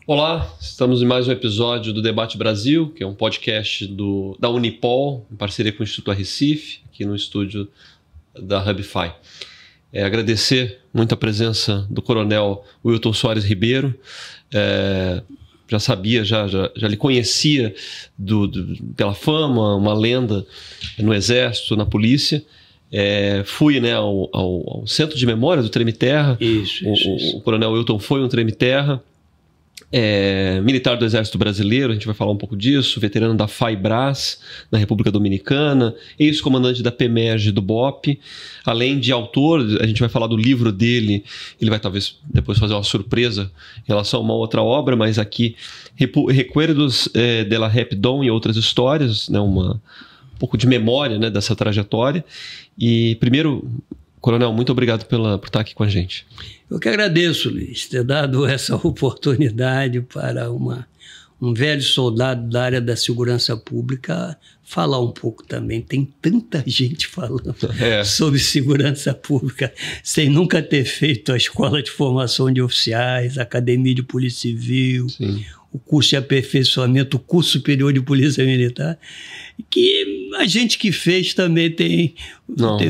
Olá, estamos em mais um episódio do Debate Brasil, que é um podcast da Unipol, em parceria com o Instituto Recife, aqui no estúdio da Hubify. Agradecer muito a presença do Coronel Wilton Soares Ribeiro. Já sabia, já lhe conhecia pela fama, uma lenda no Exército, na polícia. Fui ao Centro de Memória do Treme Terra. Isso. O Coronel Wilton foi um Treme Terra. Militar do Exército Brasileiro, a gente vai falar um pouco disso, veterano da FAI-Brás, na República Dominicana, ex-comandante da PEMERG do BOPE, além de autor, a gente vai falar do livro dele, ele vai talvez depois fazer uma surpresa em relação a uma outra obra, mas aqui, Recuerdos de la Repdom e outras histórias, né, um pouco de memória, né, dessa trajetória. E primeiro, Coronel, muito obrigado por estar aqui com a gente. Eu que agradeço, Luiz, ter dado essa oportunidade para um velho soldado da área da segurança pública falar um pouco também. Tem tanta gente falando sobre segurança pública sem nunca ter feito a escola de formação de oficiais, a academia de polícia civil, sim, o curso de aperfeiçoamento, o curso superior de polícia militar, que a gente que fez também tem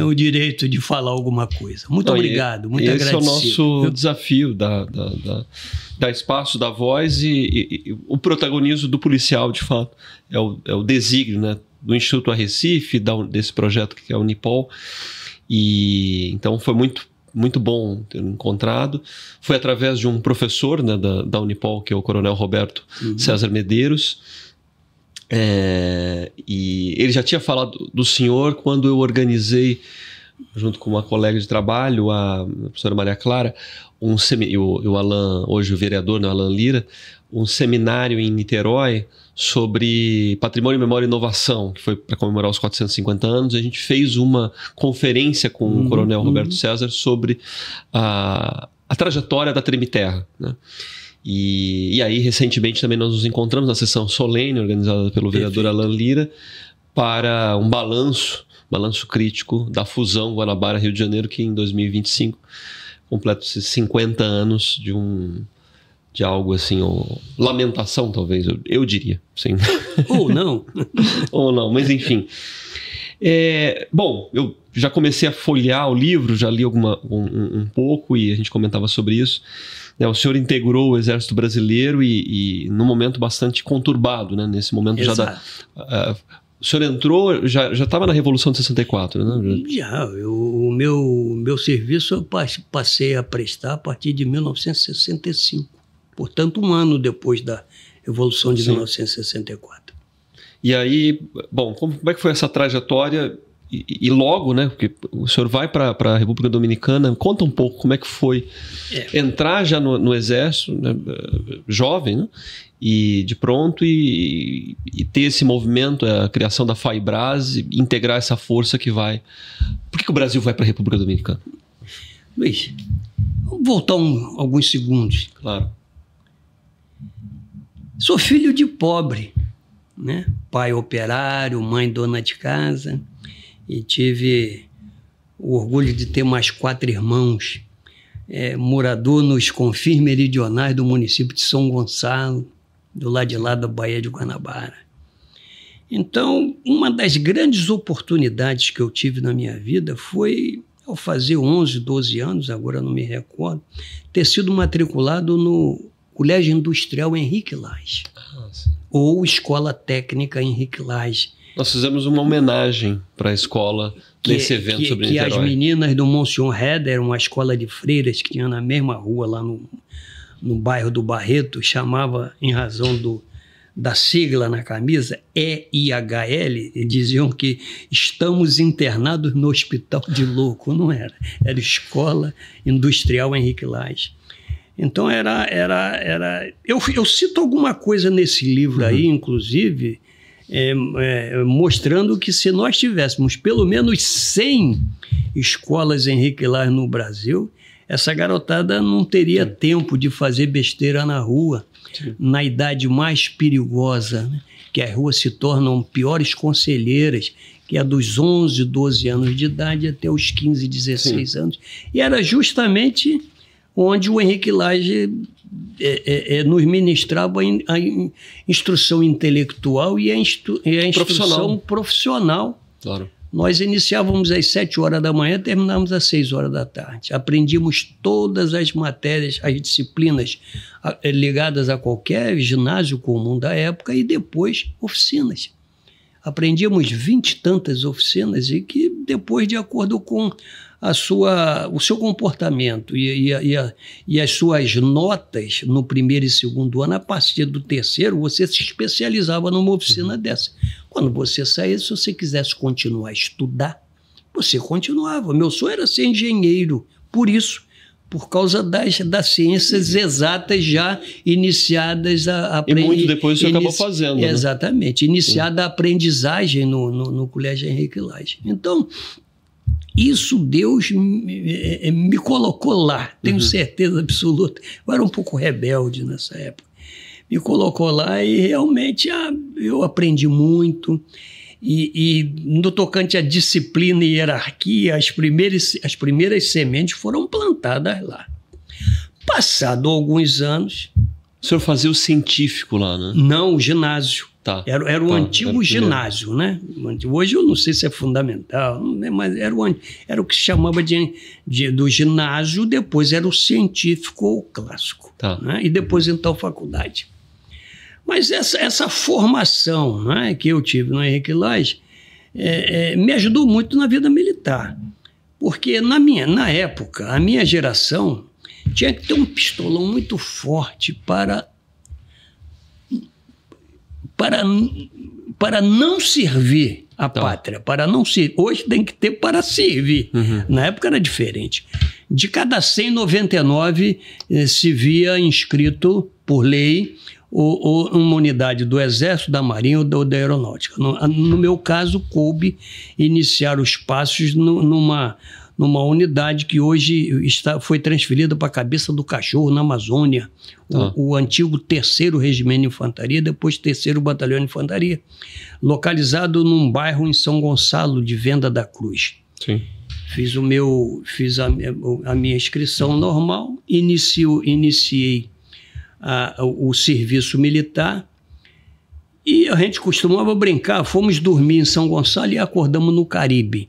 o direito de falar alguma coisa. Muito obrigado, muito agradecido. Esse é o nosso desafio, dar espaço, da voz e o protagonismo do policial, de fato. É o desígnio, né, do Instituto Recife, desse projeto que é a Unipol. E então foi muito bom ter encontrado. Foi através de um professor, né, da Unipol, que é o Coronel Roberto César Medeiros. E ele já tinha falado do senhor quando eu organizei, junto com uma colega de trabalho, a professora Maria Clara, e o Alan, hoje o vereador, né, Alan Lira, um seminário em Niterói sobre patrimônio, memória e inovação, que foi para comemorar os 450 anos. A gente fez uma conferência com o Coronel Roberto César sobre a trajetória da Treme Terra, né? E aí, recentemente, também nós nos encontramos na sessão solene, organizada pelo vereador Alan Lira, para um balanço crítico da fusão Guanabara-Rio de Janeiro, que em 2025 completa-se 50 anos de algo assim, lamentação, talvez, eu diria. Sim. Ou não. Ou não, mas enfim. Bom, eu já comecei a folhear o livro, já li um pouco e a gente comentava sobre isso. O senhor integrou o Exército Brasileiro e num momento bastante conturbado, né? Nesse momento. Exato. O senhor entrou, já estava na Revolução de 64, né? O meu serviço eu passei a prestar a partir de 1965. Portanto, um ano depois da Revolução de 1964. E aí, bom, como é que foi essa trajetória? E logo, né, porque o senhor vai para a República Dominicana, conta um pouco como é que foi entrar já no Exército, né, jovem, né, e de pronto e ter esse movimento, a criação da FAI-Brás, e integrar essa força que vai... Por que o Brasil vai para a República Dominicana? Luiz, vamos voltar alguns segundos. Claro. Sou filho de pobre, né? Pai operário, mãe dona de casa, e tive o orgulho de ter mais 4 irmãos, morador nos confins meridionais do município de São Gonçalo, do lado de lá da Baía de Guanabara. Então, uma das grandes oportunidades que eu tive na minha vida foi, ao fazer 11, 12 anos, agora não me recordo, ter sido matriculado no Colégio Industrial Henrique Lage, ou Escola Técnica Henrique Lage. Nós fizemos uma homenagem para a escola nesse evento sobre Niterói. Que as meninas do Monsenhor Heder, uma escola de freiras que tinha na mesma rua, lá no bairro do Barreto, chamava, em razão da sigla na camisa, EIHL, e diziam que estamos internados no Hospital de Louco. Não era. Era Escola Industrial Henrique Lage. Então, eu cito alguma coisa nesse livro aí, inclusive, mostrando que se nós tivéssemos pelo menos 100 escolas Henrique Lage no Brasil, essa garotada não teria tempo de fazer besteira na rua, na idade mais perigosa, né? Que as ruas se tornam piores conselheiras, que é dos 11, 12 anos de idade até os 15, 16 anos. E era justamente onde o Henrique Lage nos ministravam a instrução intelectual e a instrução profissional. Claro. Nós iniciávamos às 7 horas da manhã, terminávamos às 6 horas da tarde. Aprendíamos todas as matérias, as disciplinas ligadas a qualquer ginásio comum da época e depois oficinas. Aprendíamos 20 e tantas oficinas e que depois, de acordo com o seu comportamento e as suas notas no primeiro e segundo ano, a partir do terceiro, você se especializava numa oficina dessa. Quando você saía, se você quisesse continuar a estudar, você continuava. Meu sonho era ser engenheiro, por causa das ciências exatas já iniciadas a aprender. E muito depois você acabou fazendo. Exatamente, iniciada a aprendizagem no Colégio Henrique Lage. Então, isso Deus me colocou lá, tenho certeza absoluta. Eu era um pouco rebelde nessa época. Me colocou lá e realmente eu aprendi muito. E no tocante à disciplina e hierarquia, as primeiras sementes foram plantadas lá. Passado alguns anos... O senhor fazia o científico lá, né? Não, o ginásio. Tá. Era o antigo ginásio, né? Hoje eu não sei se é fundamental, mas era o que se chamava do ginásio, depois era o científico ou clássico. Tá. Né? E depois, então, faculdade. Mas essa formação, né, que eu tive no Henrique Lage me ajudou muito na vida militar. Porque na época, a minha geração tinha que ter um pistolão muito forte para não servir a pátria, para não ser. Hoje tem que ter para servir. Na época era diferente. De cada 199 se via inscrito por lei ou uma unidade do Exército, da Marinha ou da Aeronáutica. No meu caso, coube iniciar os passos numa unidade que hoje foi transferida para a Cabeça do Cachorro, na Amazônia, o antigo 3º Regimento de Infantaria, depois 3º Batalhão de Infantaria, localizado num bairro em São Gonçalo de Venda da Cruz. Sim. Fiz a minha inscrição normal, iniciei o serviço militar e a gente costumava brincar, fomos dormir em São Gonçalo e acordamos no Caribe.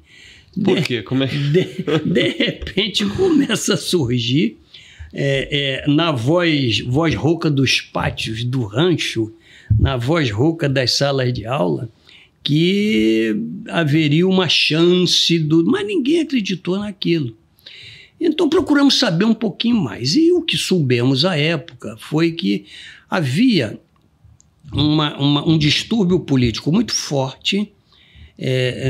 Por quê? Como é? De repente começa a surgir na voz rouca dos pátios do rancho, na voz rouca das salas de aula, que haveria uma chance mas ninguém acreditou naquilo. Então procuramos saber um pouquinho mais. E o que soubemos à época foi que havia um distúrbio político muito forte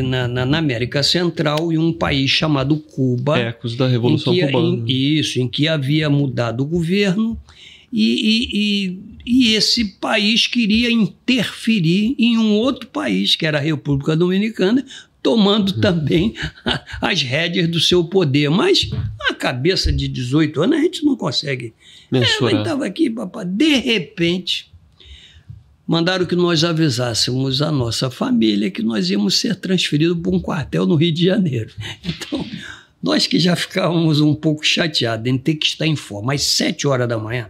na América Central e um país chamado Cuba. Ecos da Revolução Cubana. Em que havia mudado o governo e esse país queria interferir em um outro país, que era a República Dominicana, tomando também as rédeas do seu poder. Mas a cabeça de 18 anos a gente não consegue mensurar. Estava aqui, papai. De repente, mandaram que nós avisássemos a nossa família que nós íamos ser transferidos para um quartel no Rio de Janeiro. Então, nós que já ficávamos um pouco chateados em ter que estar em forma às 7 horas da manhã,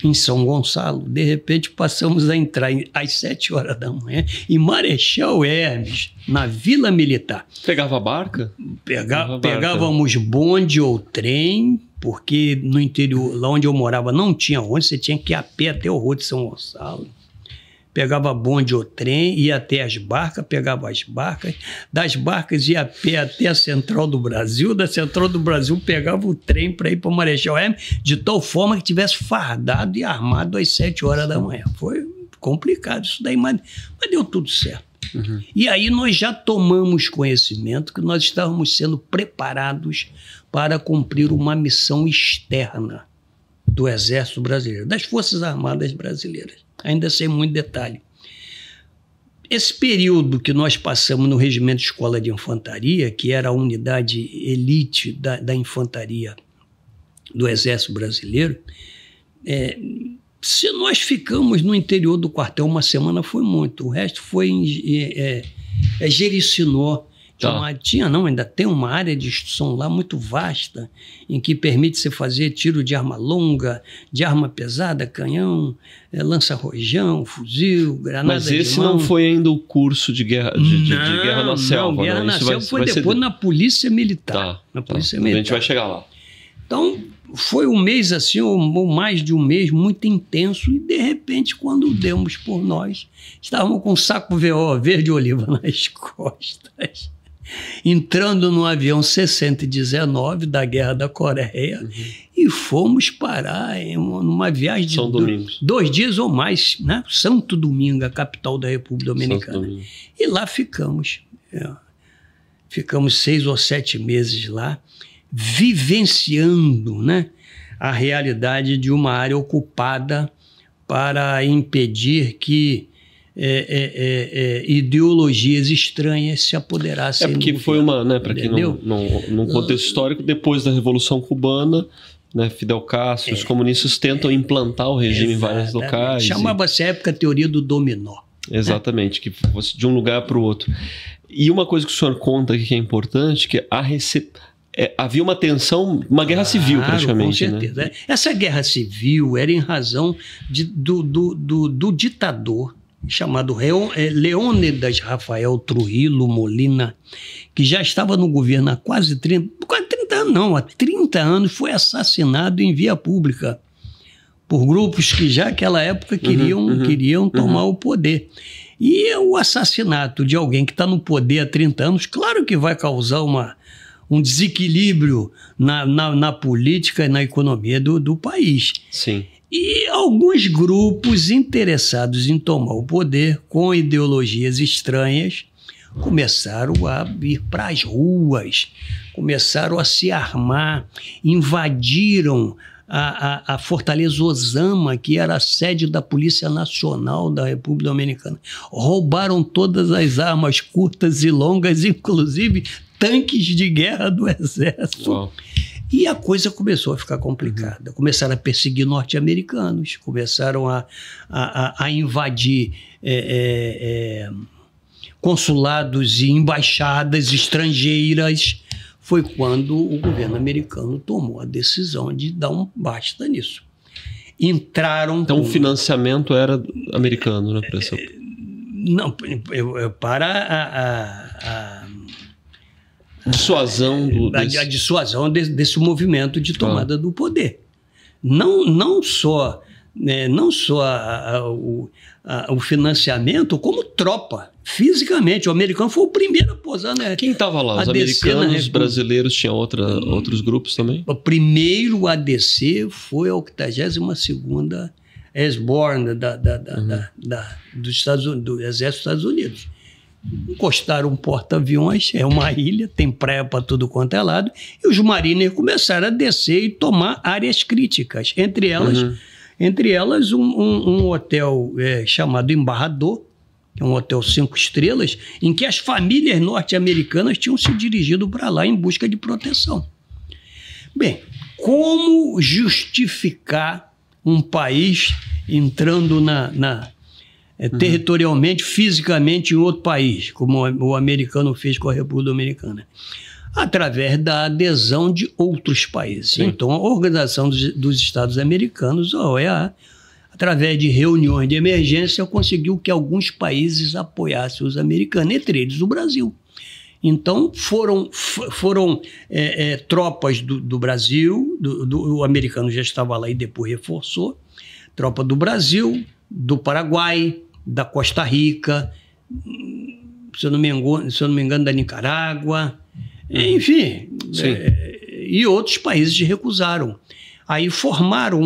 em São Gonçalo, de repente passamos a entrar às 7 horas da manhã em Marechal Hermes, na Vila Militar. Pegava a barca? Pegávamos bonde ou trem, porque no interior, lá onde eu morava, não tinha ônibus, você tinha que ir a pé até o Rua de São Gonçalo. Pegava bonde ou trem, ia até as barcas, pegava as barcas, das barcas ia a pé até a Central do Brasil, da Central do Brasil pegava o trem para ir para o Marechal Hermes, de tal forma que tivesse fardado e armado às 7 horas da manhã. Foi complicado isso daí, mas deu tudo certo. E aí nós já tomamos conhecimento que nós estávamos sendo preparados para cumprir uma missão externa do Exército Brasileiro, das Forças Armadas Brasileiras. Ainda sem muito detalhe. Esse período que nós passamos no Regimento Escola de Infantaria, que era a unidade elite da infantaria do Exército Brasileiro, se nós ficamos no interior do quartel uma semana, foi muito. O resto foi Jericinó, Ainda tem uma área de instrução lá muito vasta, em que permite você fazer tiro de arma longa, de arma pesada, canhão, lança-rojão, fuzil, granada de mão. Mas esse não foi ainda o curso de guerra, de guerra na selva, não? Guerra na selva foi depois na Polícia Militar. Polícia Militar. A gente vai chegar lá. Então, foi um mês assim, ou mais de um mês, muito intenso, e de repente, quando demos por nós, estávamos com um saco verde oliva nas costas, entrando no avião C-119 da Guerra da Coreia, e fomos parar numa viagem de 2 dias ou mais, né? Santo Domingo, a capital da República Dominicana. E lá ficamos. Ficamos 6 ou 7 meses lá, vivenciando, né, a realidade de uma área ocupada para impedir que ideologias estranhas se apoderassem. Porque foi uma, né, para quem num contexto histórico, depois da Revolução Cubana, né, Fidel Castro, os comunistas tentam implantar o regime em vários locais. Chamava-se a época a teoria do dominó. Exatamente, que fosse de um lugar para o outro. E uma coisa que o senhor conta aqui que é importante, que havia uma tensão, uma guerra civil praticamente. Com certeza. Né? Essa guerra civil era em razão do ditador chamado Leônidas Rafael Trujillo Molina, que já estava no governo há quase 30 anos, não, há 30 anos foi assassinado em via pública por grupos que já naquela época queriam tomar o poder. E o assassinato de alguém que está no poder há 30 anos, claro que vai causar um desequilíbrio na política e na economia do país. Sim. E alguns grupos interessados em tomar o poder com ideologias estranhas começaram a ir para as ruas, começaram a se armar, invadiram a Fortaleza Osama, que era a sede da Polícia Nacional da República Dominicana. Roubaram todas as armas curtas e longas, inclusive tanques de guerra do Exército. Uau. E a coisa começou a ficar complicada. Começaram a perseguir norte-americanos, começaram a invadir consulados e embaixadas estrangeiras. Foi quando o governo americano tomou a decisão de dar um basta nisso. Então o financiamento era americano, né? Não, para a dissuasão a dissuasão desse movimento de tomada do poder. Não só o financiamento, como tropa. Fisicamente, o americano foi o primeiro a posar, né? Quem estava lá? Os americanos, brasileiros, tinham outros grupos também? O primeiro a descer foi a 82ª Airborne do Exército dos Estados Unidos. Encostaram um porta-aviões, é uma ilha, tem praia para tudo quanto é lado, e os mariners começaram a descer e tomar áreas críticas. Entre elas um hotel chamado Embaixador, que é um hotel 5 estrelas, em que as famílias norte-americanas tinham se dirigido para lá em busca de proteção. Bem, como justificar um país entrando territorialmente, fisicamente em outro país, como o americano fez com a República Dominicana? Através da adesão de outros países. Sim. Então, a Organização dos Estados Americanos, a OEA, através de reuniões de emergência, conseguiu que alguns países apoiassem os americanos, entre eles o Brasil. Então, foram tropas do Brasil, o americano já estava lá e depois reforçou, tropa do Brasil, do Paraguai, da Costa Rica, se eu não me engano, da Nicarágua, enfim, e outros países recusaram. Aí formaram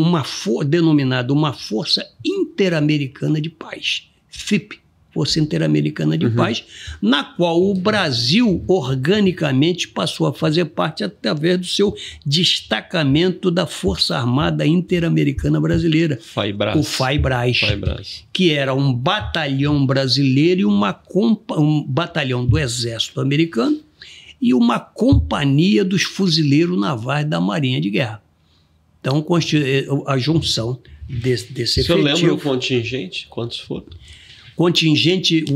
denominada uma Força Interamericana de Paz, FIP, Força Interamericana de Paz, na qual o Brasil organicamente passou a fazer parte através do seu destacamento da Força Armada Interamericana Brasileira, o FAI-Bras, que era um batalhão brasileiro e um batalhão do Exército Americano e uma companhia dos fuzileiros navais da Marinha de Guerra. Então, a junção desse efetivo... O senhor lembra o contingente? Quantos foram? O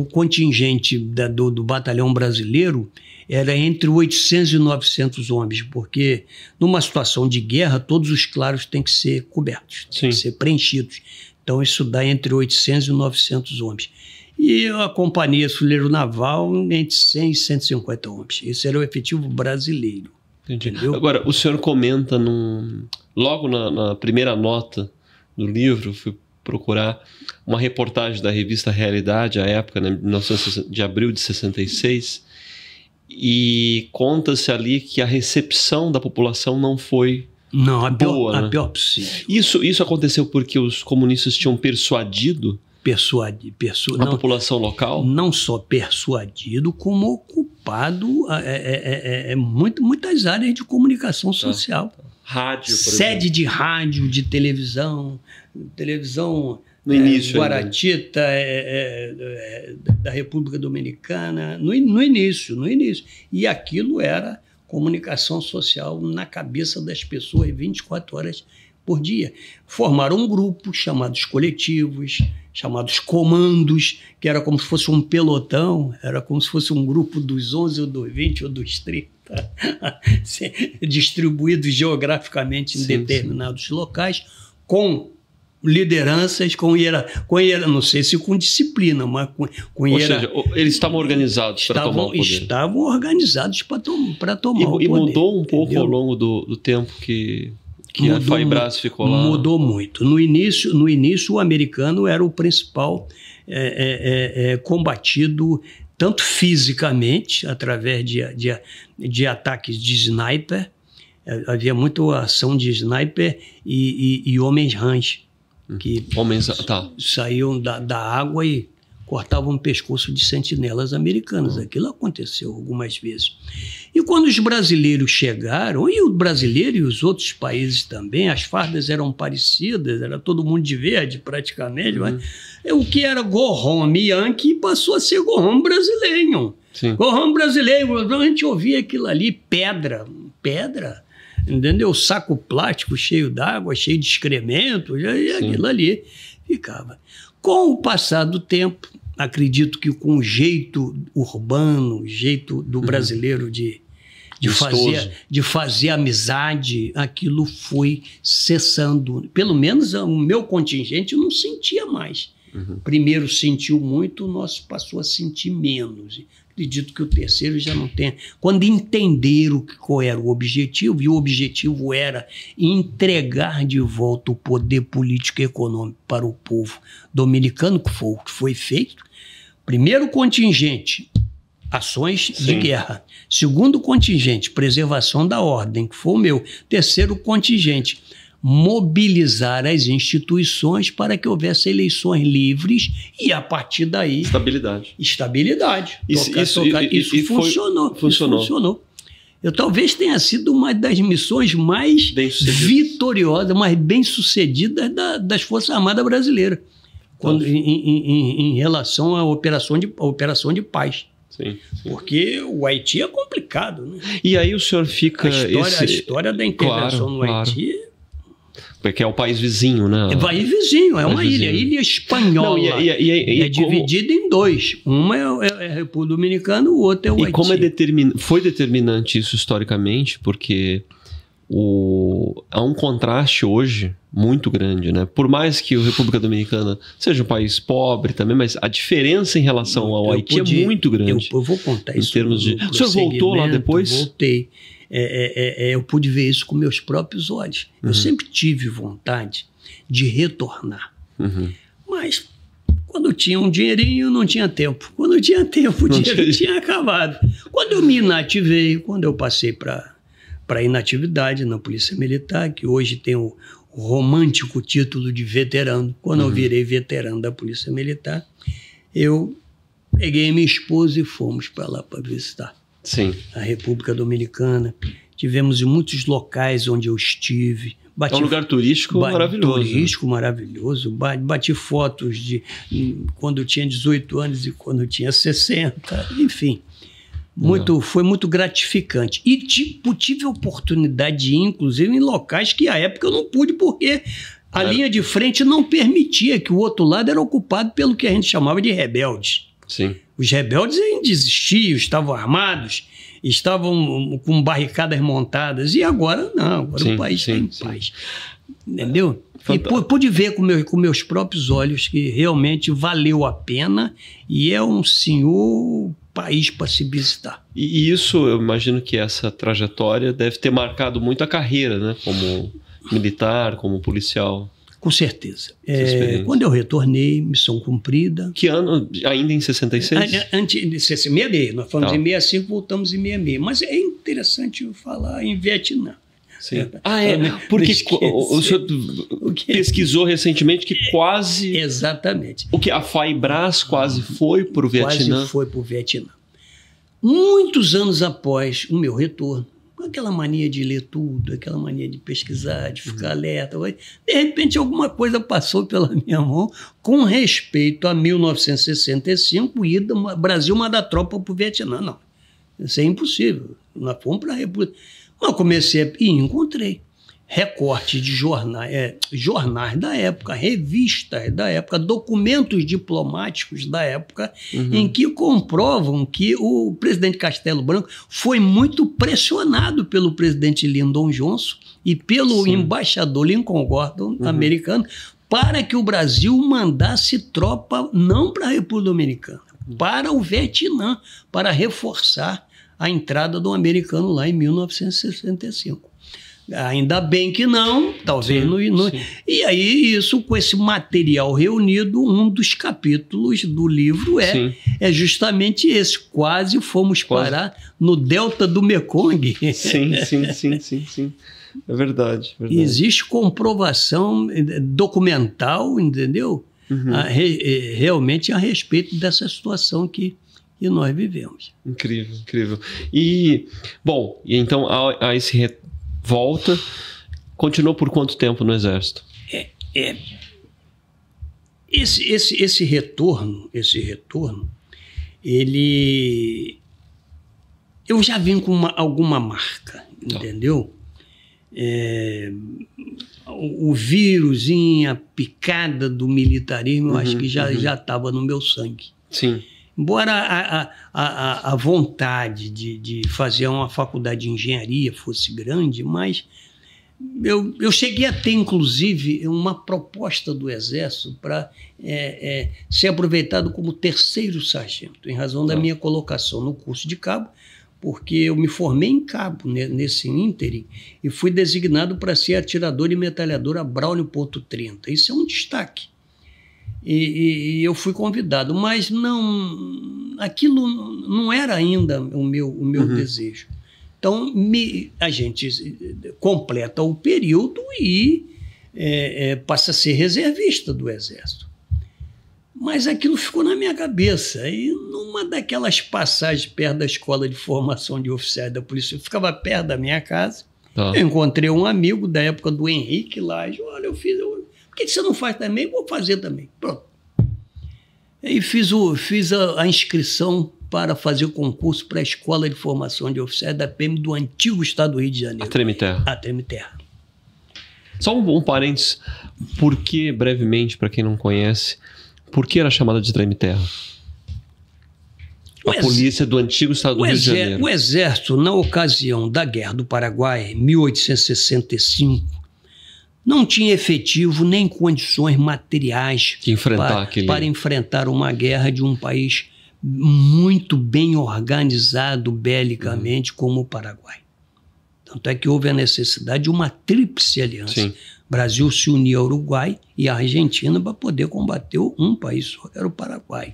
contingente do batalhão brasileiro era entre 800 e 900 homens, porque numa situação de guerra, todos os claros têm que ser cobertos, têm que ser preenchidos. Então, isso dá entre 800 e 900 homens. E a Companhia Fuzileiro Naval, entre 100 e 150 homens. Esse era o efetivo brasileiro. Entendi. Agora, o senhor comenta, logo na primeira nota do livro, fui procurar uma reportagem da revista Realidade, à época, né, de abril de 66, e conta-se ali que a recepção da população não foi boa. A pior possível. Isso aconteceu porque os comunistas tinham persuadido a população local? Não só persuadido, como ocupado muitas áreas de comunicação social. Rádio, por sede de rádio, de televisão no início, Guaratita, da República Dominicana, no início. E aquilo era comunicação social na cabeça das pessoas 24 horas por dia. Formaram um grupo chamados coletivos, chamados comandos, que era como se fosse um pelotão, era como se fosse um grupo dos 11 ou dos 20 ou dos 30, distribuídos geograficamente em determinados locais, com lideranças, não sei se com disciplina, mas com Ou seja, eles estavam organizados para tomar o poder. Estavam organizados para tomar o poder. E mudou um pouco ao longo do tempo que a FAI-Brás ficou lá? Mudou muito. No início, o americano era o principal combatido, tanto fisicamente, através de ataques de sniper. Havia muita ação de sniper e homens-rãs, que saíam da água e cortavam o pescoço de sentinelas americanas. Aquilo aconteceu algumas vezes. E quando os brasileiros chegaram, e o brasileiro e os outros países também, as fardas eram parecidas, era todo mundo de verde praticamente, mas o que era gorrom yankee passou a ser gorrom brasileiro. Gorrom brasileiro, a gente ouvia aquilo ali, pedra, entendeu? Saco plástico cheio d'água, cheio de excremento, e aquilo ali ficava. Com o passar do tempo, acredito que com o jeito urbano, o jeito do brasileiro de fazer amizade, aquilo foi cessando. Pelo menos o meu contingente não sentia mais. Primeiro sentiu muito, o nosso passou a sentir menos. Acredito que o terceiro já não tenha. Quando entenderam qual era o objetivo, e o objetivo era entregar de volta o poder político e econômico para o povo dominicano, que foi o que foi feito. Primeiro contingente, ações de guerra. Segundo contingente, preservação da ordem, que foi o meu. Terceiro contingente, mobilizar as instituições para que houvesse eleições livres e, a partir daí... Estabilidade. Isso funcionou. Eu talvez tenha sido uma das missões mais vitoriosas, mais bem-sucedidas das Forças Armadas Brasileiras, em relação à operação de paz. Porque o Haiti é complicado, né? E aí o senhor fica... A história da intervenção no Haiti... Porque é o país vizinho, né? É país vizinho, é uma ilha espanhola. É dividida em dois. Uma é a República Dominicana, o outro é o Haiti. E como foi determinante isso historicamente, porque há um contraste hoje muito grande, né? Por mais que a República Dominicana seja um país pobre também, mas a diferença em relação ao Haiti é muito grande. Eu vou contar isso. Em termos de... O senhor voltou lá depois? Voltei. Eu pude ver isso com meus próprios olhos. Eu sempre tive vontade de retornar. Mas quando tinha um dinheirinho, não tinha tempo. Quando tinha tempo, o dinheiro tinha acabado. Quando eu me inativei, quando eu passei para a inatividade na Polícia Militar, que hoje tem o romântico título de veterano, quando eu virei veterano da Polícia Militar, eu peguei minha esposa e fomos para lá para visitar a República Dominicana. Tivemos em muitos locais onde eu estive. É um lugar turístico maravilhoso. Bati fotos de quando eu tinha 18 anos e quando eu tinha 60. Enfim, foi muito gratificante. E tive a oportunidade de ir, inclusive, em locais que à época eu não pude, porque a linha de frente não permitia, que o outro lado era ocupado pelo que a gente chamava de rebeldes. Os rebeldes ainda existiam, estavam armados, estavam com barricadas montadas, e agora não, agora o país está em paz. Entendeu? E pude ver com meus próprios olhos que realmente valeu a pena e é um senhor país para se visitar. E isso, eu imagino que essa trajetória deve ter marcado muito a carreira, né? Como militar, como policial. Com certeza. Quando eu retornei, missão cumprida. Que ano? Ainda em 66? Antes de 66. Nós fomos em 65, voltamos em 66. Mas é interessante eu falar em Vietnã. Sim. Porque o senhor pesquisou recentemente que quase... Exatamente. O que a FAI-Brás quase foi para o Vietnã. Quase foi para o Vietnã. Muitos anos após o meu retorno, aquela mania de ler tudo, aquela mania de pesquisar, de ficar alerta, de repente alguma coisa passou pela minha mão com respeito a 1965, ida Brasil mandar tropa para o Vietnã. Não, isso é impossível. Nós fomos para a República. Eu comecei e encontrei recortes de jornais da época, revistas da época, documentos diplomáticos da época, em que comprovam que o presidente Castelo Branco foi muito pressionado pelo presidente Lyndon Johnson e pelo embaixador Lincoln Gordon, americano, para que o Brasil mandasse tropa não para a República Dominicana, para o Vietnã, para reforçar a entrada do americano lá em 1965. Ainda bem que não, talvez não. E aí, isso, com esse material reunido, um dos capítulos do livro é justamente esse. Quase fomos parar no delta do Mekong. Sim. É verdade. Existe comprovação documental, entendeu? Realmente a respeito dessa situação que nós vivemos. Incrível. E, bom, então a esse volta, continuou por quanto tempo no Exército? Esse retorno, eu já vim com alguma marca, entendeu? O vírus, a picada do militarismo, eu acho que já estava no meu sangue. Sim. Embora a vontade de fazer uma faculdade de engenharia fosse grande, mas eu cheguei a ter, inclusive, uma proposta do Exército para ser aproveitado como terceiro sargento, em razão da minha colocação no curso de cabo, porque eu me formei em cabo nesse ínterim e fui designado para ser atirador e metralhadora Browning .30. Isso é um destaque. E eu fui convidado, mas aquilo não era ainda o meu desejo. Então, a gente completa o período e passa a ser reservista do Exército. Mas aquilo ficou na minha cabeça. E numa daquelas passagens perto da Escola de Formação de Oficiais da Polícia, eu ficava perto da minha casa, eu encontrei um amigo da época do Henrique Laje. Olha, eu fiz... Por que você não faz também? Vou fazer também. Pronto. E fiz a inscrição para fazer o concurso para a Escola de Formação de Oficiais da PM do antigo Estado do Rio de Janeiro. A Treme Terra. A Treme Terra. Só um parênteses. Por que, brevemente, para quem não conhece, por que era chamada de Treme Terra? A polícia do antigo Estado do Rio de Janeiro. O Exército, na ocasião da Guerra do Paraguai, em 1865, não tinha efetivo nem condições materiais para enfrentar uma guerra de um país muito bem organizado belicamente como o Paraguai. Tanto é que houve a necessidade de uma tríplice aliança. Sim. Brasil se unia ao Uruguai e à Argentina para poder combater um país só, que era o Paraguai.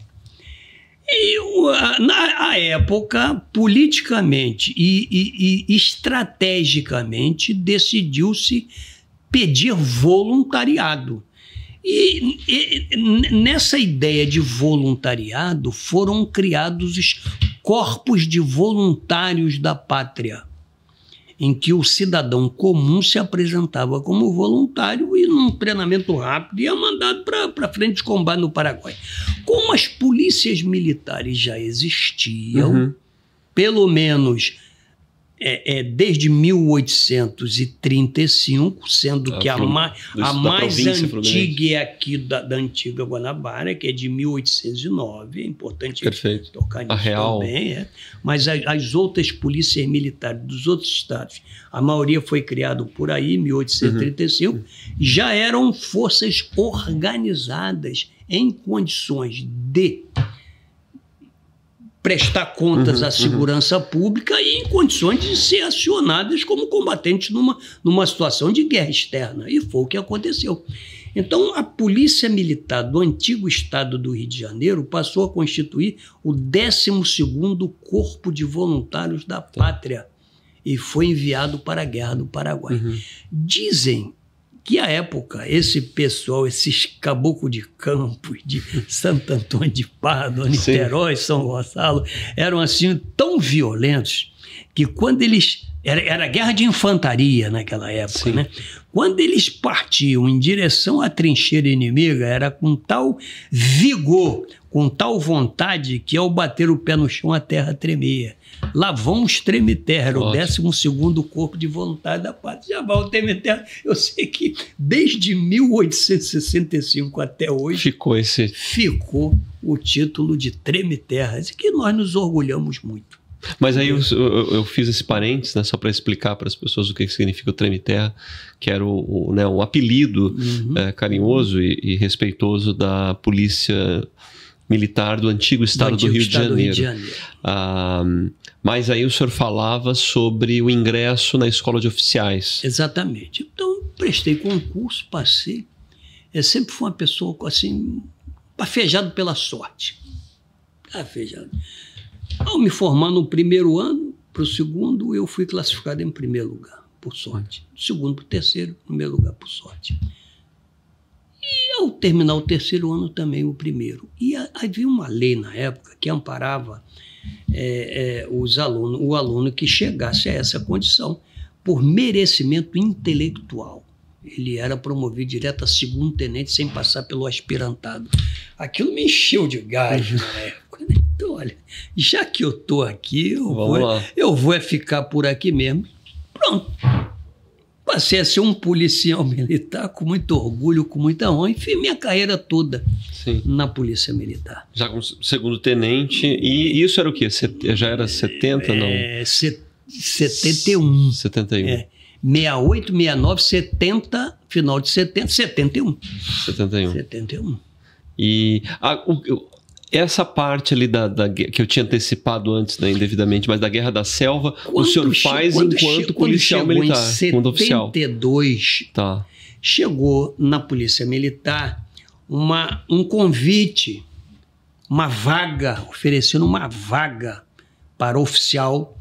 E na época, politicamente e estrategicamente, decidiu-se pedir voluntariado. E nessa ideia de voluntariado foram criados os corpos de voluntários da pátria, em que o cidadão comum se apresentava como voluntário e, num treinamento rápido, ia mandado para frente de combate no Paraguai. Como as polícias militares já existiam, pelo menos desde 1835, sendo que a mais antiga é aqui da antiga Guanabara, que é de 1809, é importante tocar nisso também. Mas as outras polícias militares dos outros estados, a maioria foi criada por aí, 1835, já eram forças organizadas em condições de prestar contas à segurança pública e em condições de ser acionadas como combatentes numa situação de guerra externa. E foi o que aconteceu. Então, a Polícia Militar do antigo estado do Rio de Janeiro passou a constituir o 12º Corpo de Voluntários da Pátria e foi enviado para a Guerra do Paraguai. Dizem que, à época, esse pessoal, esses caboclos de Campos, de Santo Antônio de Pádua, Niterói, São Gonçalo, eram assim tão violentos que quando eles... Era guerra de infantaria naquela época, né? Quando eles partiam em direção à trincheira inimiga, era com tal vigor, com tal vontade, que ao bater o pé no chão a terra tremia. Lá vão os Treme-Terra, era o 12º Corpo de Voluntários da Pátria. Já vai o Treme-Terra. Eu sei que desde 1865 até hoje ficou o título de Treme-Terra, que nós nos orgulhamos muito. Mas aí eu fiz esse parênteses, né, só para explicar para as pessoas o que significa o Treme-Terra, que era o apelido carinhoso e respeitoso da polícia militar do antigo estado do Rio de Janeiro. Mas aí o senhor falava sobre o ingresso na escola de oficiais. Exatamente. Então, prestei concurso, passei. Eu sempre fui uma pessoa assim, afejado pela sorte. Afejado. Ao me formar no primeiro ano, para o segundo, eu fui classificado em primeiro lugar, por sorte. Do segundo para o terceiro, primeiro lugar, por sorte. E ao terminar o terceiro ano, também o primeiro. E havia uma lei na época que amparava o aluno que chegasse a essa condição por merecimento intelectual. Ele era promovido direto a segundo tenente sem passar pelo aspirantado. Aquilo me encheu de gás na época, né? Então, olha, já que eu estou aqui, eu vou ficar por aqui mesmo. Pronto. Passei a ser um policial militar com muito orgulho, com muita honra, e fiz minha carreira toda na Polícia Militar. Já como segundo tenente, e isso era o quê? Já era 70, não? 71. 71. 68, 69, 70, final de 70, 71. 71. E essa parte ali que eu tinha antecipado antes, né, indevidamente, mas da Guerra da Selva, o senhor faz enquanto policial militar, segundo oficial. Em 72, chegou na Polícia Militar um convite, uma vaga, oferecendo uma vaga para oficial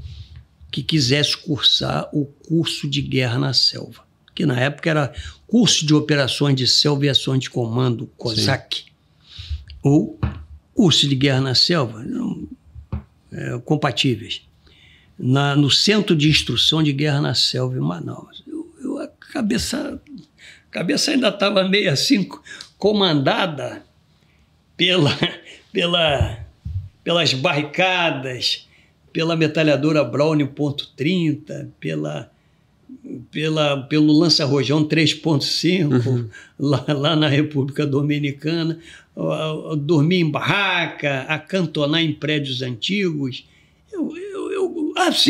que quisesse cursar o curso de guerra na selva, que na época era curso de operações de selva e ações de comando, COSAC, ou curso de guerra na selva, compatíveis, no Centro de Instrução de Guerra na Selva em Manaus. A cabeça ainda estava meio assim, comandada pelas barricadas, pela metralhadora Browning .30, pelo lança-rojão 3.5, lá na República Dominicana, dormir em barraca, acantonar em prédios antigos.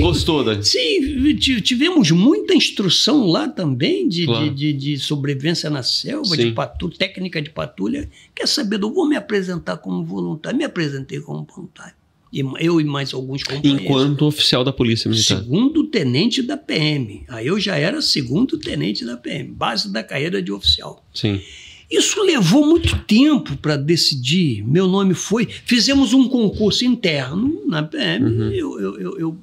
Gostou, né? Sim, tivemos muita instrução lá também de sobrevivência na selva, de técnica de patrulha. Quer saber, eu vou me apresentar como voluntário. Me apresentei como voluntário. Eu e mais alguns companheiros. Enquanto oficial da Polícia Militar. Segundo tenente da PM. Aí eu já era segundo tenente da PM, base da carreira de oficial. Sim. Isso levou muito tempo para decidir. Meu nome foi... Fizemos um concurso interno na PM. Eu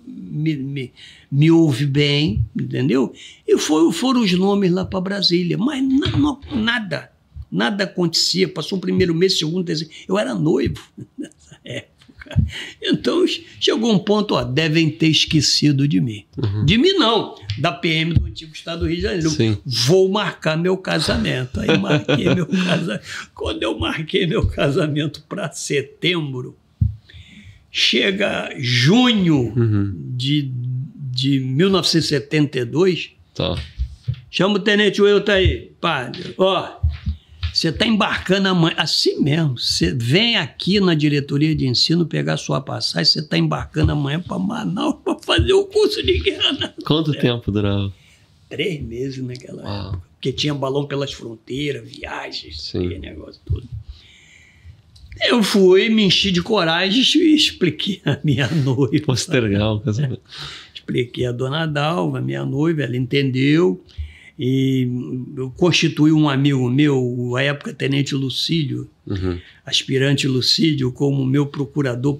me ouvi bem, entendeu? E foram os nomes lá para Brasília. Mas nada acontecia. Passou o primeiro mês, segundo, terceiro. Eu era noivo nessa época. Então chegou um ponto, devem ter esquecido de mim. De mim não, da PM do antigo estado do Rio de Janeiro. Sim. Vou marcar meu casamento. Aí marquei meu casamento. Quando eu marquei meu casamento para setembro, chega junho de de 1972. Tá. Chama o Tenente Wilton aí. Padre, ó, você está embarcando amanhã. Assim mesmo, você vem aqui na diretoria de ensino pegar sua passagem, você está embarcando amanhã para Manaus para fazer o curso de guerra. Quanto tempo durava? 3 meses naquela época. Porque tinha balão pelas fronteiras, viagens, aquele negócio todo. Eu fui, me enchi de coragem e expliquei a minha noiva. Postergar o casamento. Expliquei a dona Dalva, minha noiva, ela entendeu. E eu constituí um amigo meu, à época Tenente Lucídio, aspirante Lucídio, como meu procurador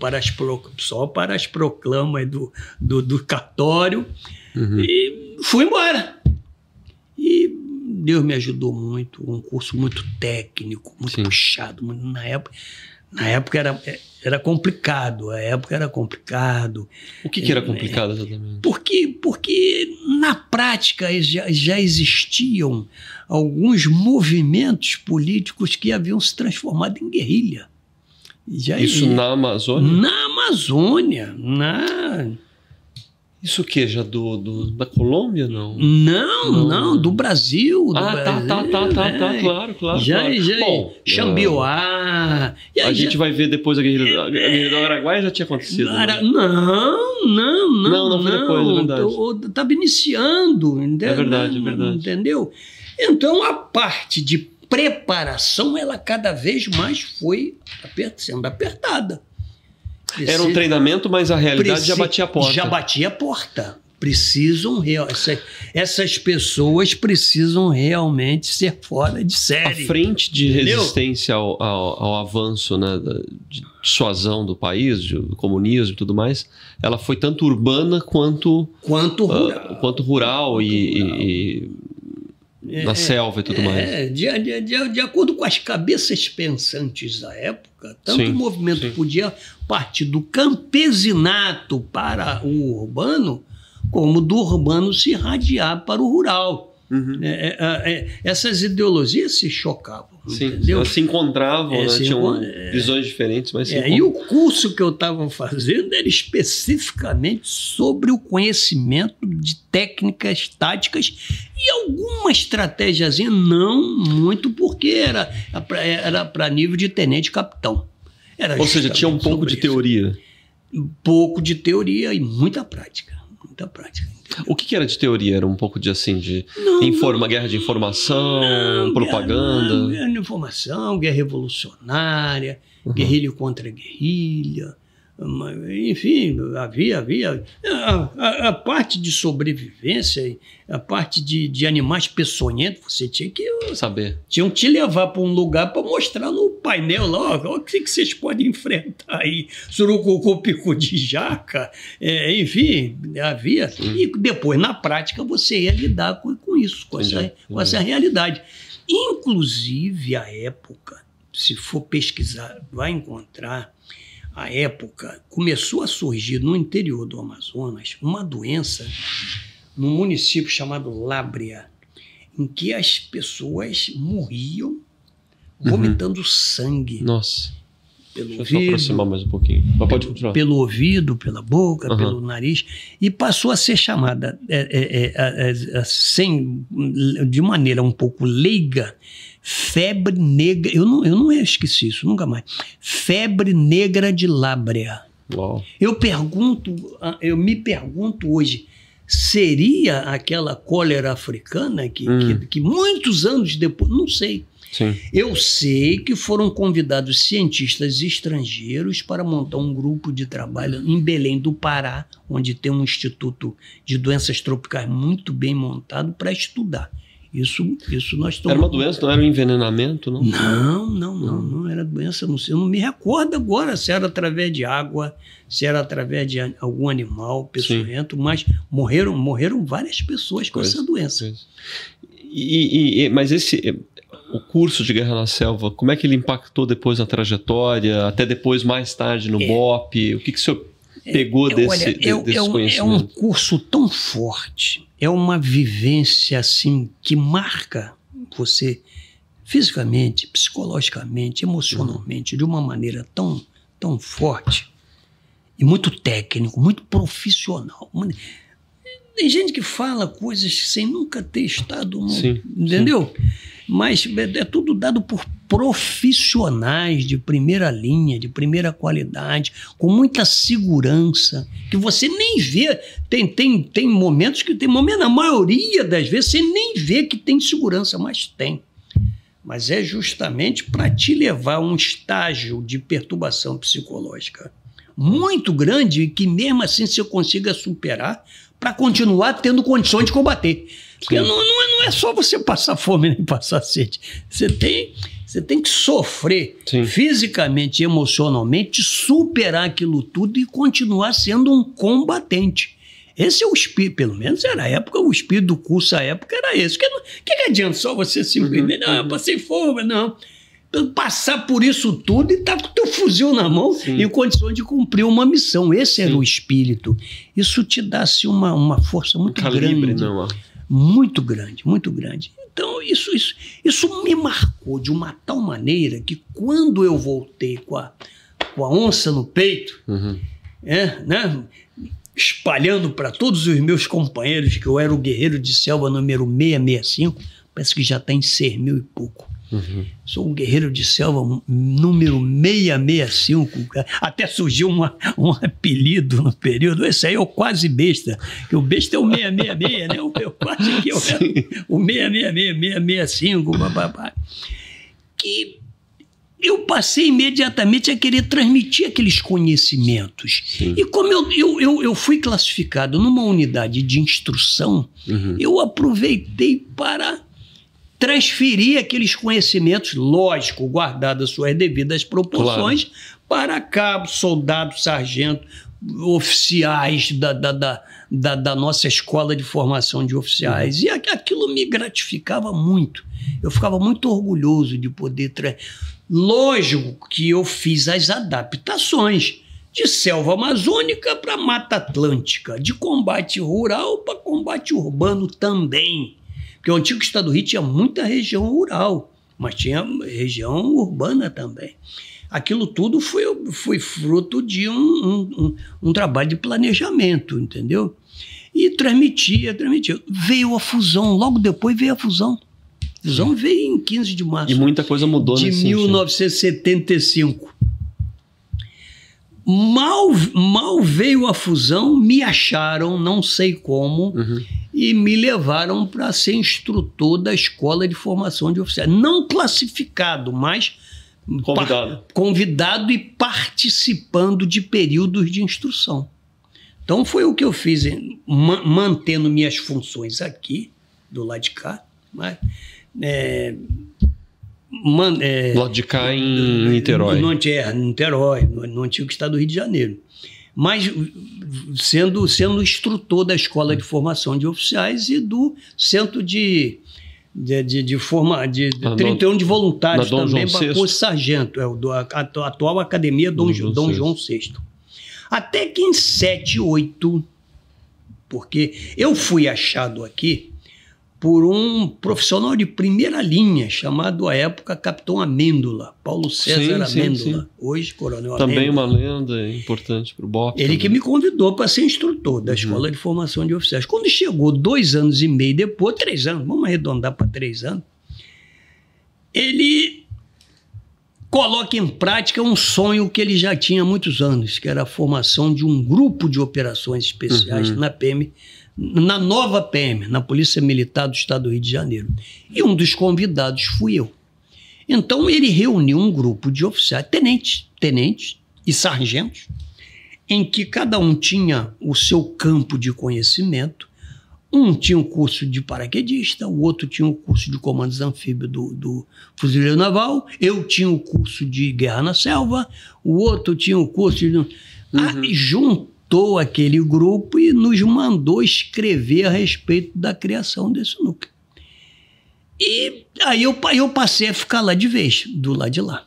só para as proclamas do cartório. E fui embora. E Deus me ajudou muito, um curso muito técnico, muito puxado. Na época era complicado, O que era complicado exatamente? Porque na prática já existiam alguns movimentos políticos que haviam se transformado em guerrilha. Isso na Amazônia? Na Amazônia, Isso o quê? Já da Colômbia, não? Não, do Brasil. Claro. Bom, Xambioá. A gente vai ver depois a Guerrilha do Araguaia já tinha acontecido. Não foi depois, é verdade. Estava iniciando. É verdade. Entendeu? Então, a parte de preparação, ela cada vez mais foi sendo apertada. Era um treinamento, mas a realidade já batia a porta. Já batia a porta. Essas pessoas precisam realmente ser fora de série. A frente de resistência ao avanço, né, de dissuasão do país, do comunismo e tudo mais, ela foi tanto urbana quanto rural e na selva e tudo mais. De acordo com as cabeças pensantes da época, tanto o movimento podia partir do campesinato para o urbano, como do urbano se irradiar para o rural. Essas ideologias se chocavam. Entendeu? Elas se encontravam, né? Tinham visões diferentes, mas e o curso que eu estava fazendo era especificamente sobre o conhecimento de técnicas táticas e alguma estratégiazinha, não muito, porque era para nível de tenente-capitão. Ou seja, tinha um pouco de teoria. Um pouco de teoria e muita prática. O que era de teoria? Era um pouco de guerra de informação, propaganda? Guerra de informação, guerra revolucionária, guerrilha contra guerrilha. Enfim, havia a parte de sobrevivência, a parte de animais peçonhentos, você tinha que saber. Tinham que te levar para um lugar para mostrar no painel lá, o que vocês podem enfrentar aí, surucucu, pico de jaca, enfim, havia. E depois, na prática, você ia lidar com isso, com essa realidade. Inclusive, a época, se for pesquisar, vai encontrar. A época começou a surgir no interior do Amazonas uma doença num município chamado Lábrea, em que as pessoas morriam vomitando sangue. Nossa. Pelo Deixa eu só aproximar mais um pouquinho. Mas pode continuar. Pelo ouvido, pela boca, pelo nariz, e passou a ser chamada, de maneira um pouco leiga, febre negra. Eu não esqueci isso, nunca mais. Febre negra de Lábrea. Uau. Eu me pergunto hoje, seria aquela cólera africana que muitos anos depois, não sei. Sim. Eu sei que foram convidados cientistas estrangeiros para montar um grupo de trabalho em Belém do Pará, onde tem um instituto de doenças tropicais muito bem montado para estudar. Isso nós estamos... Era uma doença, não era um envenenamento, não? Não era doença, não sei. Eu não me recordo agora se era através de água, se era através de algum animal peçonhento, mas morreram várias pessoas com essa doença. Mas o curso de Guerra na Selva, como é que ele impactou depois na trajetória, até depois, mais tarde, no BOP? O que o senhor pegou desse conhecimento? É um curso tão forte, é uma vivência assim que marca você fisicamente, psicologicamente, emocionalmente, de uma maneira tão forte e muito técnico, muito profissional. Tem gente que fala coisas sem nunca ter estado no... Sim, entendeu? Sim. Mas é tudo dado por profissionais de primeira linha, de primeira qualidade, com muita segurança, que você nem vê. Tem momentos que tem momentos, na maioria das vezes, você nem vê que tem segurança, mas tem. Mas é justamente para te levar a um estágio de perturbação psicológica muito grande, que mesmo assim você consiga superar para continuar tendo condições de combater. Porque não é só você passar fome nem passar sede. Você tem que sofrer fisicamente e emocionalmente, superar aquilo tudo e continuar sendo um combatente. Esse é o espírito, pelo menos era a época, o espírito do curso à época era esse. Que adianta só você simplesmente, não, eu passei fome, não. Passar por isso tudo e estar com o teu fuzil na mão em condições de cumprir uma missão. Esse era o espírito. Isso te dá-se uma força muito grande. Não. Muito grande, muito grande. Então, isso me marcou de uma tal maneira que quando eu voltei com a onça no peito, né, espalhando para todos os meus companheiros que eu era o guerreiro de selva número 665, parece que já está em 6.000 e pouco. Sou um guerreiro de selva número 665. Até surgiu um apelido no período. Esse aí é o quase besta, que o besta é o 666, né? Eu quase que eu era o 666, 665, bababá. Que eu passei imediatamente a querer transmitir aqueles conhecimentos. E como eu fui classificado numa unidade de instrução, eu aproveitei para transferir aqueles conhecimentos, lógico, guardadas suas devidas proporções, para cabos, soldados, sargentos, oficiais da nossa escola de formação de oficiais. E aquilo me gratificava muito. Eu ficava muito orgulhoso de poder... Lógico que eu fiz as adaptações de selva amazônica para Mata Atlântica, de combate rural para combate urbano também. Porque o antigo estado do Rio tinha muita região rural, mas tinha região urbana também. Aquilo tudo foi fruto de um trabalho de planejamento, entendeu? E transmitia. Veio a fusão, logo depois veio a fusão. A fusão veio em 15 de março. E muita coisa mudou nesse sentido. De 1975. Mal veio a fusão, me acharam, não sei como, e me levaram para ser instrutor da Escola de Formação de Oficiais. Não classificado, mas convidado e participando de períodos de instrução. Então foi o que eu fiz, mantendo minhas funções aqui, do lado de cá, mas... do lado de cá em Niterói. Niterói, no antigo estado do Rio de Janeiro. Mas sendo instrutor da Escola de Formação de Oficiais e do Centro de 31 de voluntários também para curso sargento, a atual Academia Dom João VI. Até que em 78, porque eu fui achado aqui por um profissional de primeira linha, chamado à época Capitão Amêndola, Paulo César Amêndola, hoje Coronel Amêndola. Também uma lenda importante para o BOP. Ele que me convidou para ser instrutor da Escola de Formação de Oficiais. Quando chegou 2 anos e meio depois, 3 anos, vamos arredondar para 3 anos, ele coloca em prática um sonho que ele já tinha há muitos anos, que era a formação de um grupo de operações especiais na PM, na nova PM, na Polícia Militar do Estado do Rio de Janeiro. E um dos convidados fui eu. Então ele reuniu um grupo de oficiais, tenentes e sargentos, em que cada um tinha o seu campo de conhecimento. Um tinha o curso de paraquedista, o outro tinha o curso de comandos anfíbios do Fuzileiro Naval, eu tinha o curso de guerra na selva, o outro tinha o curso de... juntou aquele grupo e nos mandou escrever a respeito da criação desse núcleo. E aí eu passei a ficar lá de vez, do lado de lá.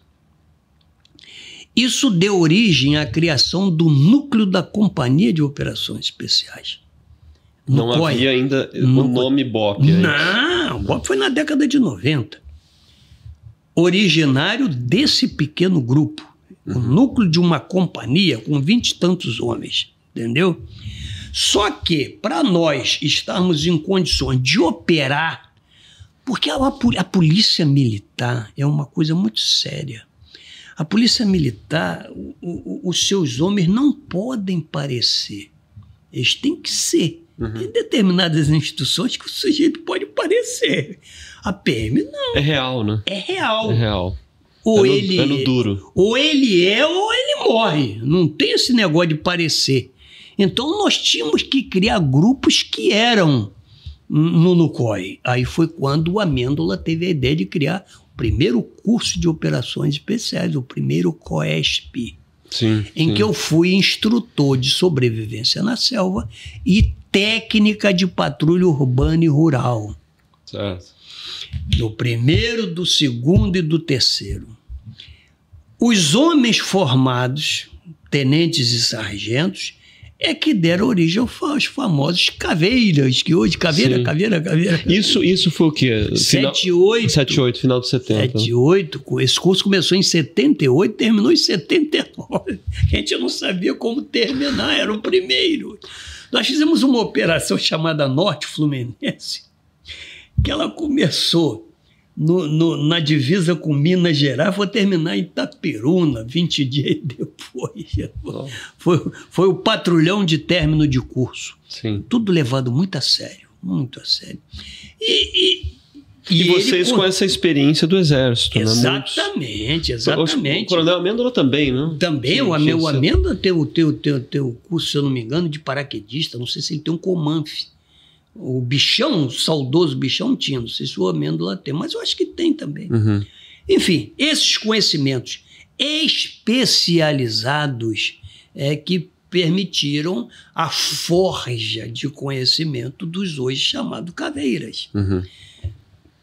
Isso deu origem à criação do núcleo da Companhia de Operações Especiais. Não havia ainda o nome BOP. Não, o BOP foi na década de 90. Originário desse pequeno grupo. O núcleo de uma companhia com 20 e tantos homens. Entendeu? Só que, para nós estarmos em condições de operar, porque a polícia militar é uma coisa muito séria. A polícia militar, os seus homens não podem parecer. Eles têm que ser. Tem determinadas instituições que o sujeito pode parecer. A PM não. É real, né? É real. É real. Ou é ele no duro. Ou ele é ou ele morre. Não tem esse negócio de parecer. Então nós tínhamos que criar grupos que eram no COI. Aí foi quando o Amêndola teve a ideia de criar o primeiro curso de operações especiais, o primeiro COESP, em que eu fui instrutor de sobrevivência na selva e técnica de patrulha urbana e rural. Certo. Do primeiro, do segundo e do terceiro. Os homens formados, tenentes e sargentos, é que deram origem aos famosos caveiras, que hoje, caveira. Isso foi o quê? 78, final de 70. 78, esse curso começou em 78, terminou em 79. A gente não sabia como terminar, era o primeiro. Nós fizemos uma operação chamada Norte Fluminense, que ela começou na divisa com Minas Gerais, foi terminar em Itaperuna, 20 dias depois. Foi o patrulhão de término de curso. Sim. Tudo levado muito a sério, muito a sério. E vocês com essa experiência do Exército, exatamente, né? Exatamente. O Coronel Amêndola também, né? Também, o Amêndola tem o curso, se eu não me engano, de paraquedista, não sei se ele tem um Comanf. O Bichão, o saudoso Bichão tinha, não sei se o Amêndola tem, mas eu acho que tem também. Enfim, esses conhecimentos especializados que permitiram a forja de conhecimento dos hoje chamados caveiras.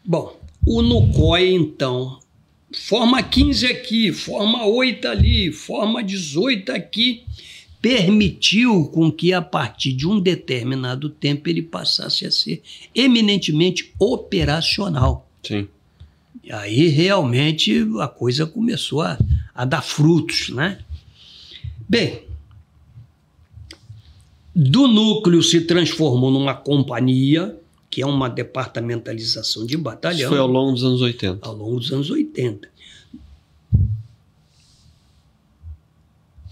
Bom, o NUCOI, então, forma 15 aqui, forma 8 ali, forma 18 aqui, permitiu com que, a partir de um determinado tempo, ele passasse a ser eminentemente operacional. Sim. E aí, realmente, a coisa começou a dar frutos, né? Bem, do núcleo se transformou numa companhia, que é uma departamentalização de batalhão. Isso foi ao longo dos anos 80. Ao longo dos anos 80.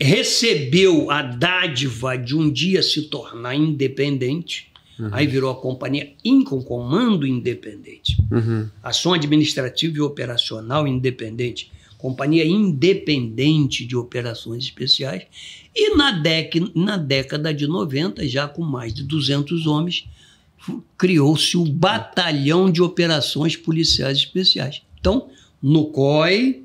Recebeu a dádiva de um dia se tornar independente, aí virou a companhia com comando independente, ação administrativa e operacional independente, companhia independente de operações especiais, e na década de 90, já com mais de 200 homens, criou-se o Batalhão de Operações Policiais Especiais. Então, no COI,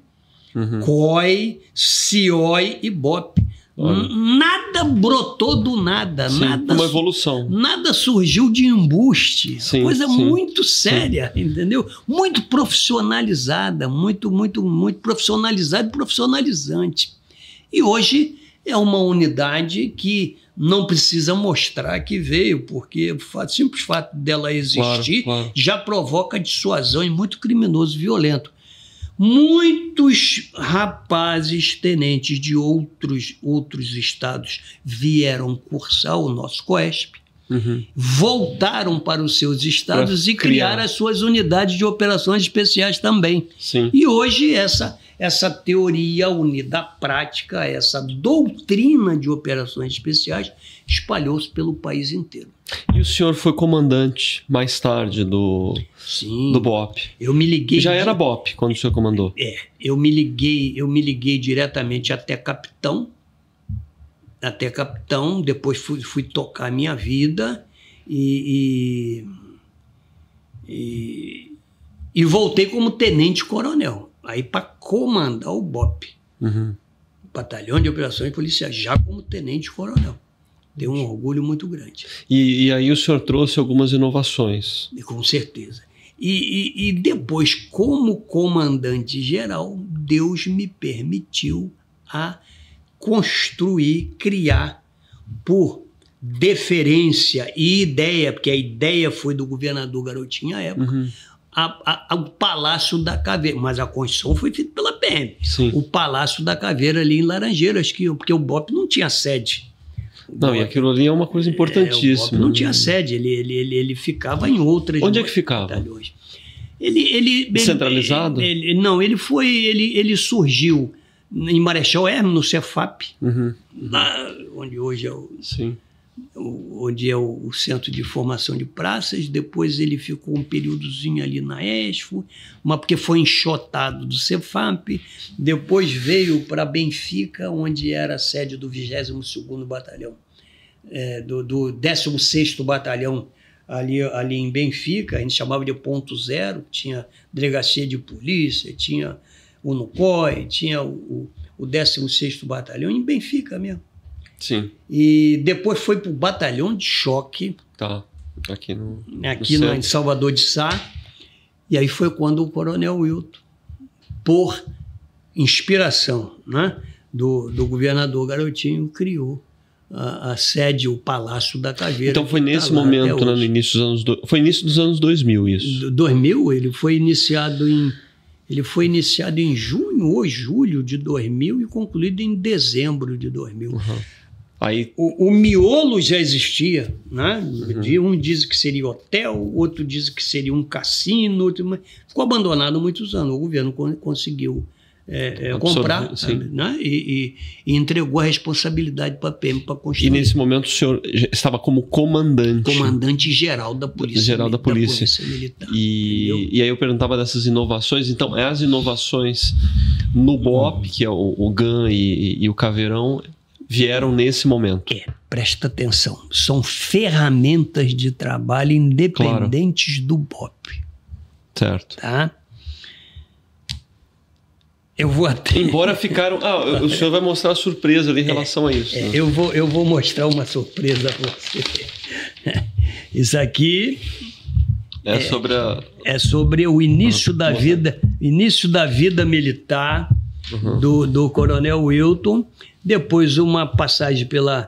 COI, CIOI e BOP. Nada brotou do nada. Sim, nada, uma evolução. Nada surgiu de embuste. Sim, coisa muito séria, entendeu? Muito profissionalizada, muito profissionalizada e profissionalizante. E hoje é uma unidade que não precisa mostrar que veio, porque o simples fato dela existir já provoca dissuasão em muito criminoso violento. Muitos rapazes tenentes de outros estados vieram cursar o nosso COESP, voltaram para os seus estados e criaram as suas unidades de operações especiais também. Sim. E hoje essa teoria unida à prática, essa doutrina de operações especiais espalhou-se pelo país inteiro. E o senhor foi comandante mais tarde do BOP? Eu me liguei. Já era BOP quando o senhor comandou? Eu me liguei diretamente até capitão, depois fui tocar a minha vida e voltei como tenente-coronel, aí para comandar o BOP, Batalhão de Operações Policiais, já como tenente-coronel. Deu um orgulho muito grande. E aí o senhor trouxe algumas inovações. Com certeza. E depois, como comandante-geral, Deus me permitiu a construir, criar, por deferência e ideia, porque a ideia foi do governador Garotinho à época, o Palácio da Caveira. Mas a construção foi feita pela PM. Sim. O Palácio da Caveira ali em Laranjeiras, porque o BOP não tinha sede. Não, e aquilo ali é uma coisa importantíssima. O BOP não tinha sede, ele ficava em outras... Onde é que ficava? Batalhões. Centralizado? Ele surgiu em Marechal Hermes, no Cefap, Uhum. lá onde hoje é onde é o Centro de Formação de Praças. Depois ele ficou um períodozinho ali na ESFO, mas porque foi enxotado do Cefap. Depois veio para Benfica, onde era a sede do 22º Batalhão, do 16º Batalhão, ali em Benfica. A gente chamava de ponto zero, tinha delegacia de polícia, tinha o NUCOI, tinha o 16º Batalhão em Benfica mesmo. Sim. E depois foi para o Batalhão de Choque, Tá. Aqui em Salvador de Sá. E aí foi quando o Coronel Wilton, por inspiração, né, do governador Garotinho, criou a sede, o Palácio da Caveira. Então foi nesse momento, né, no início dos anos... Foi início dos anos 2000 isso? 2000, ele foi iniciado em junho ou julho de 2000 e concluído em dezembro de 2000. Uhum. Aí... O miolo já existia, né? Uhum. Um diz que seria hotel, outro diz que seria um cassino, mas ficou abandonado há muitos anos. O governo conseguiu comprar, né? E entregou a responsabilidade para a PM para construir. E nesse momento o senhor estava como comandante? Comandante-geral da Polícia. Geral da Polícia. Militar. E aí eu perguntava dessas inovações. Então, as inovações no BOP, que é o GAN e o Caveirão, vieram nesse momento. Presta atenção. São ferramentas de trabalho independentes do BOP. Certo. Tá? Eu vou até... Embora ficaram... o senhor vai mostrar a surpresa ali em relação a isso. Né? Eu vou mostrar uma surpresa para você. Isso aqui... É sobre o início da vida militar do Coronel Wilton. Depois uma passagem pelo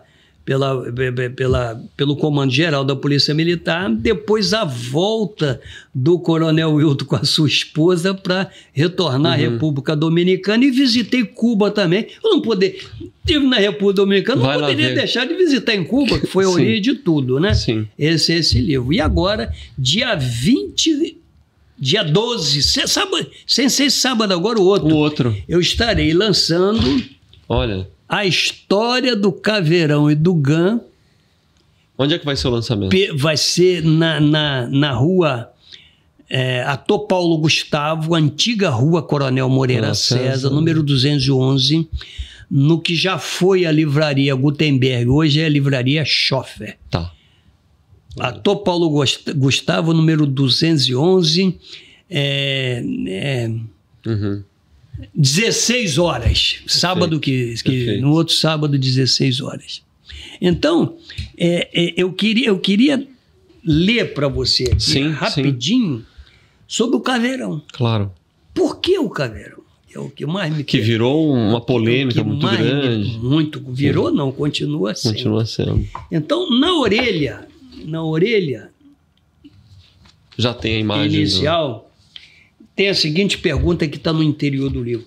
Comando Geral da Polícia Militar, depois a volta do Coronel Wilton com a sua esposa para retornar à República Dominicana, e visitei Cuba também. Eu não estive na República Dominicana, não poderia deixar de visitar em Cuba, que foi a origem de tudo, né? Sim. Esse livro. E agora, dia 12, sem ser sábado agora, o outro. Eu estarei lançando... Olha... A história do Caveirão e do GAN. Onde é que vai ser o lançamento? Vai ser na rua Ator Paulo Gustavo, antiga rua Coronel Moreira César, número 211, no que já foi a livraria Gutenberg, hoje é a livraria Schoffer. Tá. Ator Paulo Gustavo, número 211, 16 horas, sábado no outro sábado, 16 horas. Então, eu queria ler para você aqui rapidinho sobre o Caveirão. Claro. Por que o Caveirão? É o que mais me... Que virou uma polêmica muito grande. Virou não, continua sendo. Continua sendo. Então, na orelha já tem a imagem inicial... Tem a seguinte pergunta que está no interior do livro.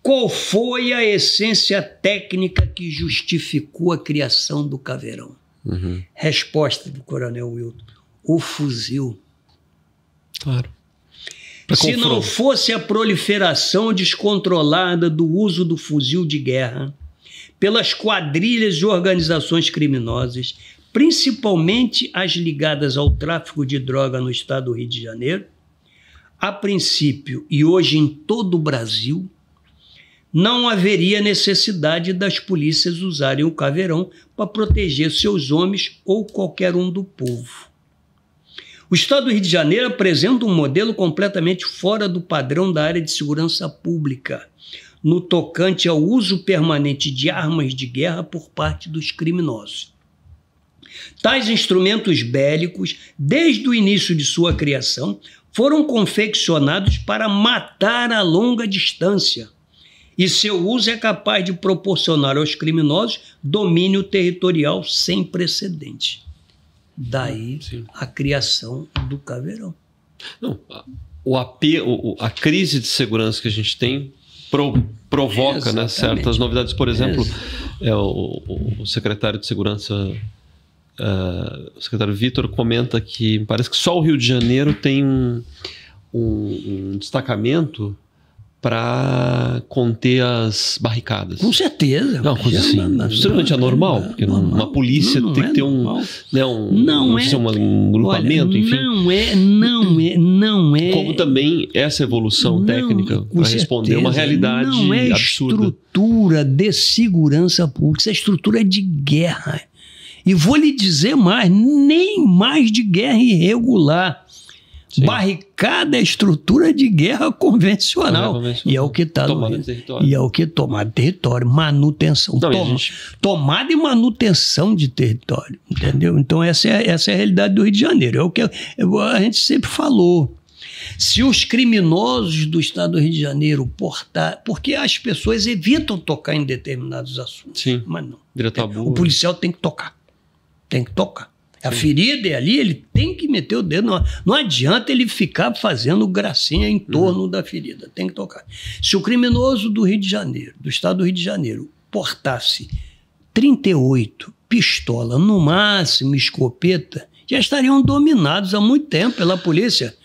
Qual foi a essência técnica que justificou a criação do Caveirão? Resposta do Coronel Wilton. O fuzil. Claro. Se não fosse a proliferação descontrolada do uso do fuzil de guerra pelas quadrilhas e organizações criminosas, principalmente as ligadas ao tráfico de droga no estado do Rio de Janeiro, a princípio e hoje em todo o Brasil, não haveria necessidade das polícias usarem o Caveirão para proteger seus homens ou qualquer um do povo. O estado do Rio de Janeiro apresenta um modelo completamente fora do padrão da área de segurança pública, no tocante ao uso permanente de armas de guerra por parte dos criminosos. Tais instrumentos bélicos, desde o início de sua criação, foram confeccionados para matar a longa distância, e seu uso é capaz de proporcionar aos criminosos domínio territorial sem precedente. Daí a criação do Caveirão. Não, a crise de segurança que a gente tem provoca, né, certas novidades. Por exemplo, o secretário de Segurança, o secretário Vitor, comenta que parece que só o Rio de Janeiro tem um destacamento para conter as barricadas. Com certeza. Não, coisa assim, extremamente anormal, porque uma polícia tem que ter um grupamento, enfim. Não é. Como também essa evolução técnica para responder uma realidade absurda. Não é estrutura de segurança pública, isso é estrutura de guerra. E vou lhe dizer mais, nem mais de guerra irregular. Sim. Barricada é estrutura de guerra convencional. E é o que está no território. E é o que tomada de território, manutenção. Tomada e manutenção de território. Entendeu? Então essa é a realidade do Rio de Janeiro. É o que a gente sempre falou. Se os criminosos do estado do Rio de Janeiro porque as pessoas evitam tocar em determinados assuntos. Sim. Mas não. Tabu. O policial tem que tocar. Tem que tocar. A ferida é ali, ele tem que meter o dedo. Não adianta ele ficar fazendo gracinha em torno da ferida. Tem que tocar. Se o criminoso do Rio de Janeiro, do estado do Rio de Janeiro, portasse 38 pistola, no máximo escopeta, já estariam dominados há muito tempo pela polícia.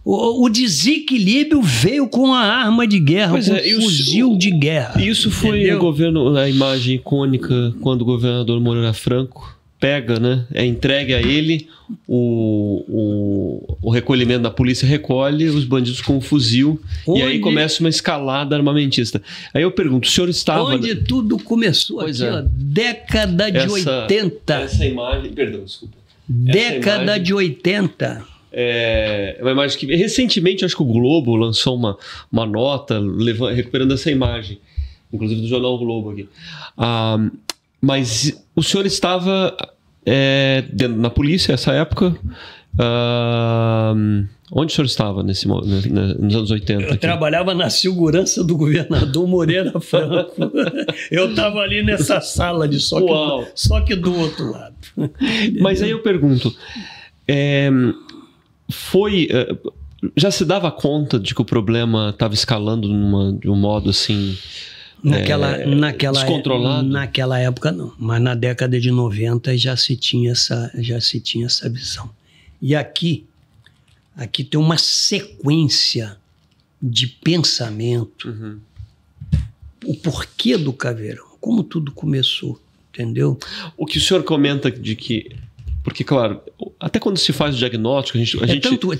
O desequilíbrio veio com a arma de guerra, com o fuzil de guerra. Isso foi o governo, a imagem icônica quando o governador Moreira Franco pega, né? É entregue a ele, o recolhimento da polícia recolhe os bandidos com o fuzil e aí começa uma escalada armamentista. Aí eu pergunto, o senhor estava... Onde tudo começou ó, década de 80. Essa imagem... Perdão, desculpa. Década de 80. É uma imagem que recentemente acho que o Globo lançou uma nota recuperando essa imagem, inclusive do jornal Globo aqui. Mas o senhor estava na polícia nessa época. Onde o senhor estava nos anos 80? Eu trabalhava na segurança do governador Moreira Franco. Eu estava ali nessa sala de só que do outro lado. Mas aí eu pergunto, já se dava conta de que o problema estava escalando de um modo assim... descontrolado? Naquela época não, mas na década de 90 já se tinha essa visão. E aqui tem uma sequência de pensamento, o porquê do Caveirão, como tudo começou, entendeu? O que o senhor comenta de que... Porque, claro, até quando se faz o diagnóstico,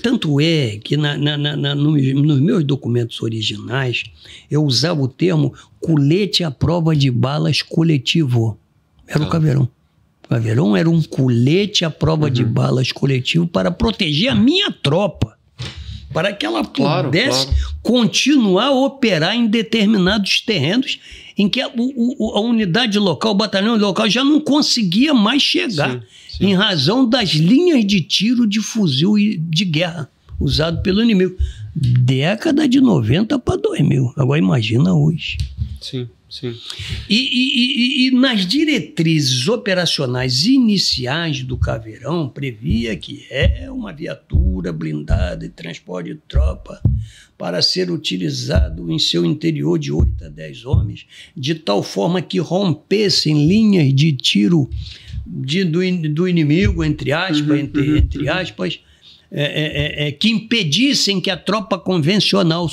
Tanto é que nos meus documentos originais eu usava o termo colete à prova de balas coletivo. Era o Caveirão. O Caveirão era um colete à prova de balas coletivo para proteger a minha tropa. Para que ela pudesse continuar a operar em determinados terrenos em que a unidade local, o batalhão local já não conseguia mais chegar. Sim. Em razão das linhas de tiro de fuzil de guerra usado pelo inimigo. Década de 90 para 2000. Agora imagina hoje. Sim. E nas diretrizes operacionais iniciais do Caveirão, previa que uma viatura blindada e transporte de tropa para ser utilizado em seu interior de 8 a 10 homens, de tal forma que rompessem linhas de tiro do inimigo, entre aspas, que impedissem que a tropa convencional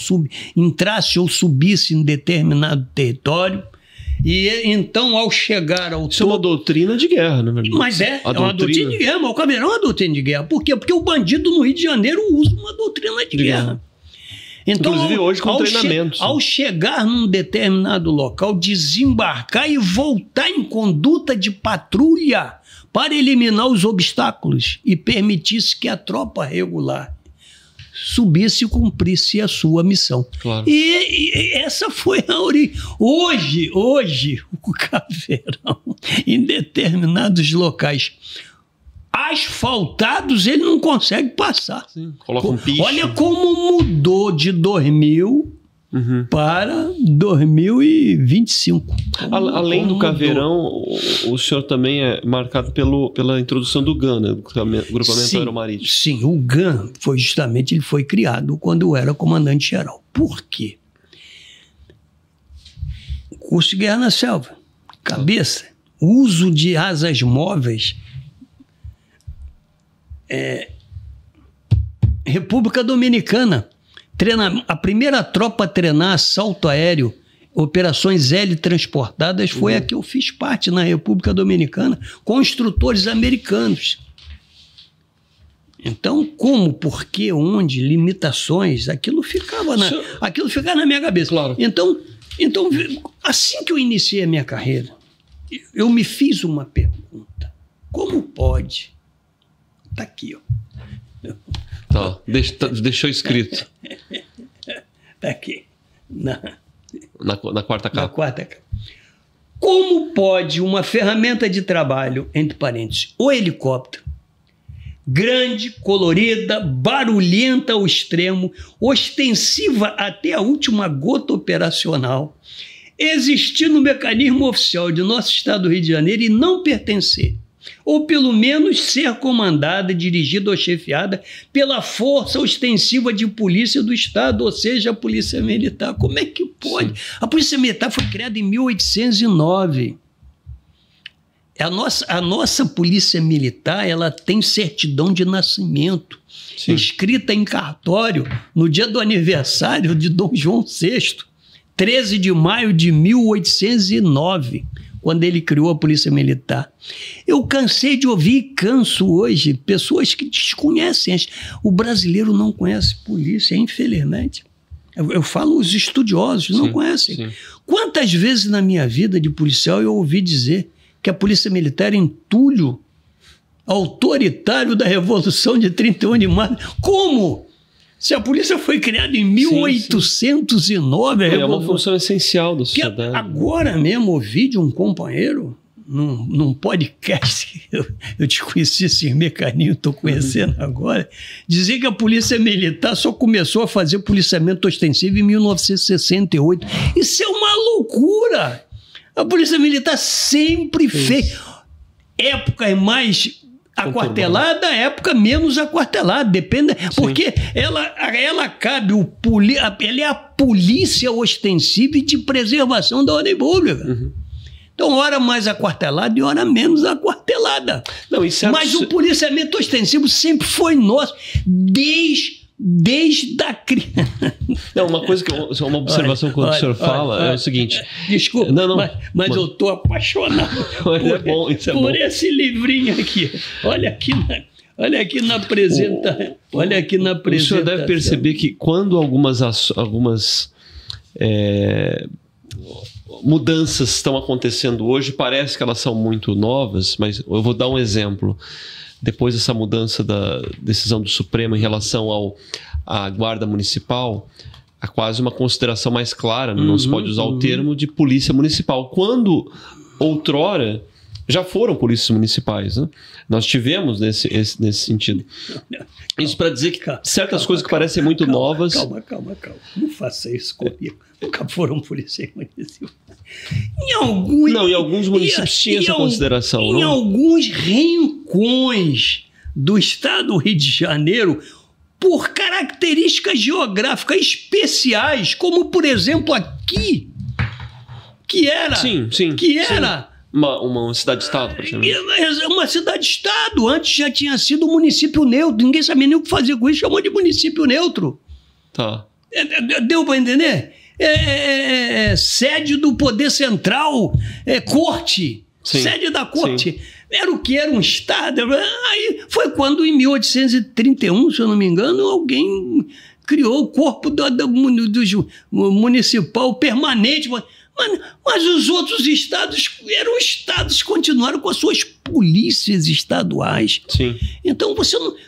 entrasse ou subisse em determinado território. E então, ao chegar ao Isso é uma doutrina de guerra, na verdade. Mas uma doutrina de guerra, mas o Caveirão é uma doutrina de guerra. Por quê? Porque o bandido no Rio de Janeiro usa uma doutrina de guerra. Então, inclusive hoje com treinamentos. Ao chegar num determinado local, desembarcar e voltar em conduta de patrulha para eliminar os obstáculos e permitisse que a tropa regular subisse e cumprisse a sua missão. Claro. E essa foi a origem. Hoje, o Caveirão, em determinados locais asfaltados, ele não consegue passar. Sim, coloca um picho. Olha como mudou de 2000 para 2025. Além do Caveirão, o senhor também é marcado pela introdução do GAN, né, do Grupamento Aeromarítimo. Sim, o GAN ele foi criado quando eu era comandante-geral. Por quê? O curso de Guerra na Selva, cabeça, o uso de asas móveis. República Dominicana, a primeira tropa a treinar assalto aéreo, operações heli-transportadas, foi a que eu fiz parte na República Dominicana, com instrutores americanos. Então, como, por quê, onde, limitações, aquilo ficava na minha cabeça. Claro. Então, assim que eu iniciei a minha carreira, eu me fiz uma pergunta. Como pode? Está aqui, ó. Tá, deixou escrito. Está aqui. Na quarta capa. Na quarta capa. Como pode uma ferramenta de trabalho, entre parênteses, o helicóptero, grande, colorida, barulhenta ao extremo, ostensiva até a última gota operacional, existir no mecanismo oficial de nosso estado do Rio de Janeiro e não pertencer, ou pelo menos ser comandada, dirigida ou chefiada pela força ostensiva de polícia do estado, ou seja, a polícia militar? Como é que pode? Sim. A polícia militar foi criada em 1809. A nossa polícia militar, ela tem certidão de nascimento, sim, escrita em cartório no dia do aniversário de Dom João VI, 13 de maio de 1809, quando ele criou a polícia militar. Eu cansei de ouvir e canso hoje pessoas que desconhecem. O brasileiro não conhece polícia, infelizmente. Eu falo os estudiosos, não conhecem. Sim. Quantas vezes na minha vida de policial eu ouvi dizer que a polícia militar era entulho autoritário da Revolução de 31 de março. Como? Se a polícia foi criada em 1809... É uma função essencial da sociedade. Agora mesmo ouvi de um companheiro, num podcast, eu te conheci esse mecanismo, estou conhecendo agora, dizer que a polícia militar só começou a fazer policiamento ostensivo em 1968. Isso é uma loucura! A polícia militar sempre fez épocas mais aquartelada, época menos aquartelada, depende, porque ela cabe, ela é a polícia ostensiva e de preservação da ordem pública. Então, hora mais aquartelada e hora menos aquartelada. Não, mas o policiamento ostensivo sempre foi nosso, desde a criança. Não, uma observação que o senhor fala é o seguinte... Desculpa, mas eu estou apaixonado por esse livrinho aqui. Olha aqui na apresentação. O senhor deve perceber que quando algumas mudanças estão acontecendo hoje, parece que elas são muito novas, mas eu vou dar um exemplo. Depois dessa mudança da decisão do Supremo em relação à Guarda Municipal, há quase uma consideração mais clara, não se pode usar o termo de polícia municipal, quando outrora já foram polícias municipais, né? Nós tivemos nesse sentido. Isso para dizer que certas coisas que parecem muito novas... Calma. Não faça isso comigo. Nunca foram polícias municipais. Em alguns municípios tinha essa consideração. Em alguns rincões do estado do Rio de Janeiro, por características geográficas especiais, como, por exemplo, aqui, que era... Uma cidade-estado, praticamente. Uma cidade-estado. Antes já tinha sido município neutro. Ninguém sabia nem o que fazer com isso. Chamou de município neutro. Tá. Deu para entender? Sede do Poder Central, corte. Sim. Sede da corte. Sim. Era o que? Era um estado. Aí foi quando, em 1831, se eu não me engano, alguém criou o corpo do municipal permanente. Mas os outros estados continuaram com as suas polícias estaduais. Sim. Então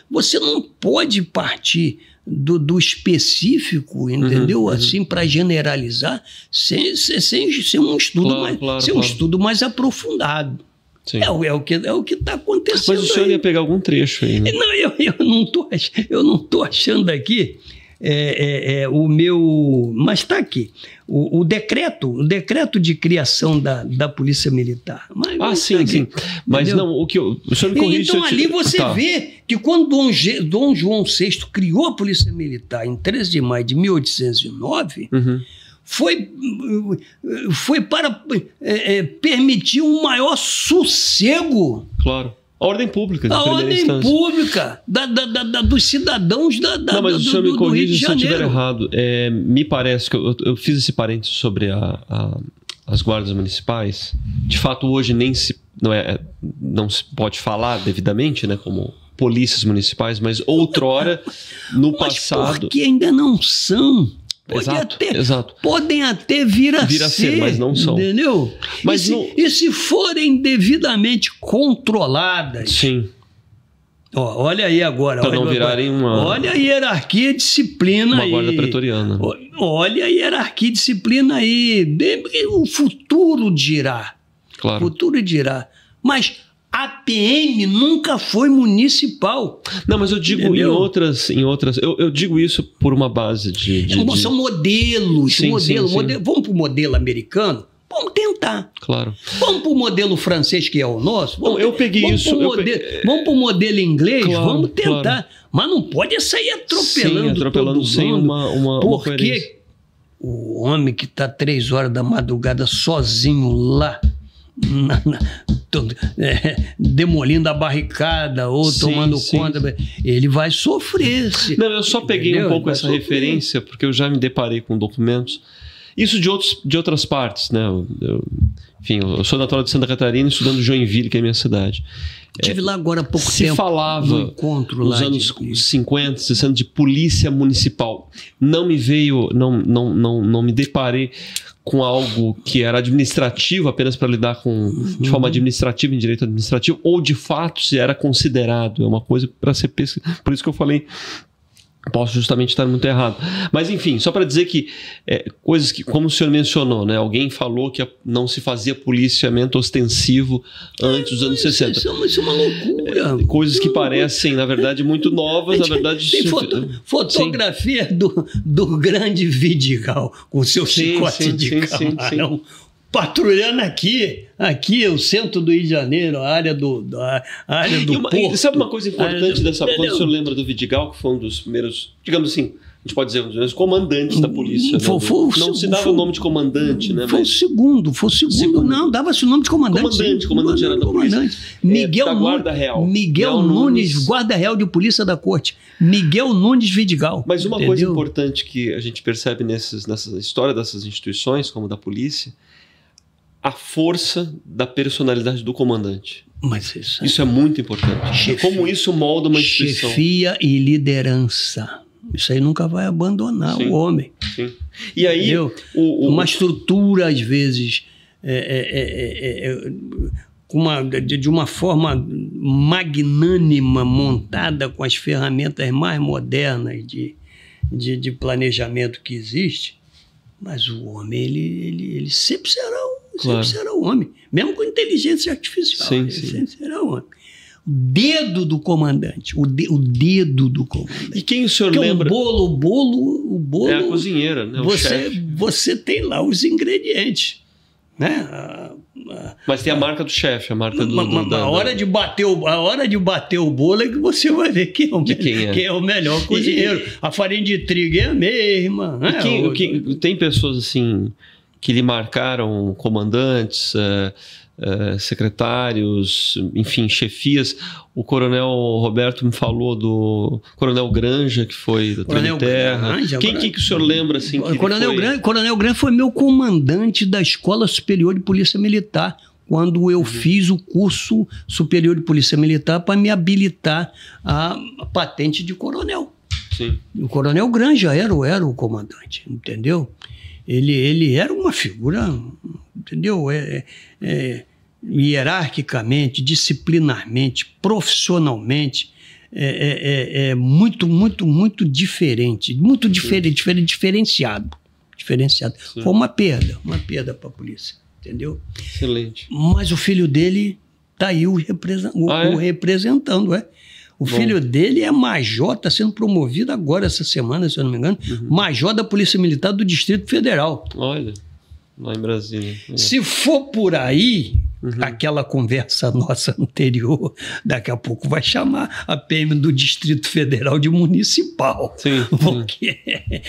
você não pode partir do específico, entendeu? Assim, para generalizar, sem um estudo, estudo mais aprofundado. Sim. É o que está acontecendo. Mas o senhor ia pegar algum trecho aí, né? Não, eu não estou achando aqui. O meu... Mas está aqui. O decreto de criação da Polícia Militar. Sim. Mas entendeu? Não, o senhor me corrige. Então ali você vê que quando Dom João VI criou a Polícia Militar em 13 de maio de 1809, foi para permitir um maior sossego. Claro. A ordem pública. A ordem pública dos cidadãos Não, mas o senhor me corrige se eu estiver errado. Me parece que eu fiz esse parênteses sobre as guardas municipais. De fato, hoje não se pode falar devidamente, né, como polícias municipais, mas outrora, no passado... porque ainda não são. Exato. Podem até vir a ser, mas não são. Entendeu? Mas e se forem devidamente controladas? Sim. Olha aí agora. Para não virarem olha a hierarquia e disciplina aí. Uma guarda pretoriana. Olha a hierarquia e disciplina aí. O futuro dirá. Claro. O futuro dirá. Mas a PM nunca foi municipal. Não, mas eu digo em outras. Eu digo isso por uma base de São modelos. Sim. Vamos para o modelo americano? Vamos tentar. Claro. Vamos para o modelo francês, que é o nosso? Vamos para o modelo inglês? Claro, vamos tentar. Claro. Mas não pode sair atropelando todo mundo, sem uma porque o homem que está 3 horas da madrugada sozinho lá, demolindo a barricada ou tomando conta, ele vai sofrer. Não, eu só peguei um pouco essa referência porque eu já me deparei com documentos. Isso de outras partes, né? Enfim, eu sou natural de Santa Catarina, estudando Joinville, que é a minha cidade. Estive lá agora há pouco tempo. Se falava nos anos 50, 60 de polícia municipal. Não me veio, não me deparei com algo que era administrativo, apenas para lidar de forma administrativa, em direito administrativo, ou de fato se era considerado. É uma coisa para ser pesquisada. Por isso que eu falei, posso justamente estar muito errado. Mas enfim, só para dizer que coisas que, como o senhor mencionou, né, alguém falou que não se fazia policiamento ostensivo antes dos anos 60. Isso é uma loucura. Coisas que parecem, na verdade, muito novas, na verdade... Tem fotografia do grande Vidigal, com seu chicote de camarão, patrulhando aqui o centro do Rio de Janeiro, a área do Porto. Sabe uma coisa importante quando o senhor lembra do Vidigal, que foi um dos primeiros, digamos assim, a gente pode dizer, um dos primeiros comandantes da polícia. Não se dava o nome de comandante, né? Foi o segundo. Não, dava-se o nome de comandante. Comandante geral da polícia. Miguel da Guarda Real. Miguel Nunes, Guarda Real de Polícia da Corte. Miguel Nunes Vidigal. Mas uma coisa importante que a gente percebe nessa história dessas instituições, como da polícia, a força da personalidade do comandante. Mas isso é muito importante. Como isso molda uma instituição. Chefia e liderança. Isso aí nunca vai abandonar o homem. Sim. E aí... Uma estrutura, às vezes, de uma forma magnânima, montada com as ferramentas mais modernas de planejamento que existe, mas o homem, ele sempre será o homem, mesmo com inteligência artificial. Sempre será o homem. O dedo do comandante. O dedo do comandante. E quem o senhor lembra? O bolo... É a cozinheira, né? Você tem lá os ingredientes. Né? Mas tem a marca do chefe, a marca a hora de bater o bolo é que você vai ver quem é o melhor cozinheiro. A farinha de trigo é a mesma. Né? Tem pessoas assim que lhe marcaram comandantes, secretários, enfim, chefias. O coronel Roberto me falou do coronel Granja, que foi da Terra. Quem que o senhor lembra? Assim, Coronel Granja foi meu comandante da Escola Superior de Polícia Militar, quando eu fiz o curso superior de Polícia Militar para me habilitar a patente de coronel. Sim. O coronel Granja era o comandante, entendeu? Ele era uma figura, entendeu? Hierarquicamente, disciplinarmente, profissionalmente, muito diferente, diferenciado. Sim. Foi uma perda para a polícia, entendeu? Excelente. Mas o filho dele está aí representando, O filho dele é major, está sendo promovido agora essa semana, se eu não me engano, major da Polícia Militar do Distrito Federal. Olha, lá em Brasília. Se for por aí, aquela conversa nossa anterior, daqui a pouco vai chamar a PM do Distrito Federal de municipal. Sim. Porque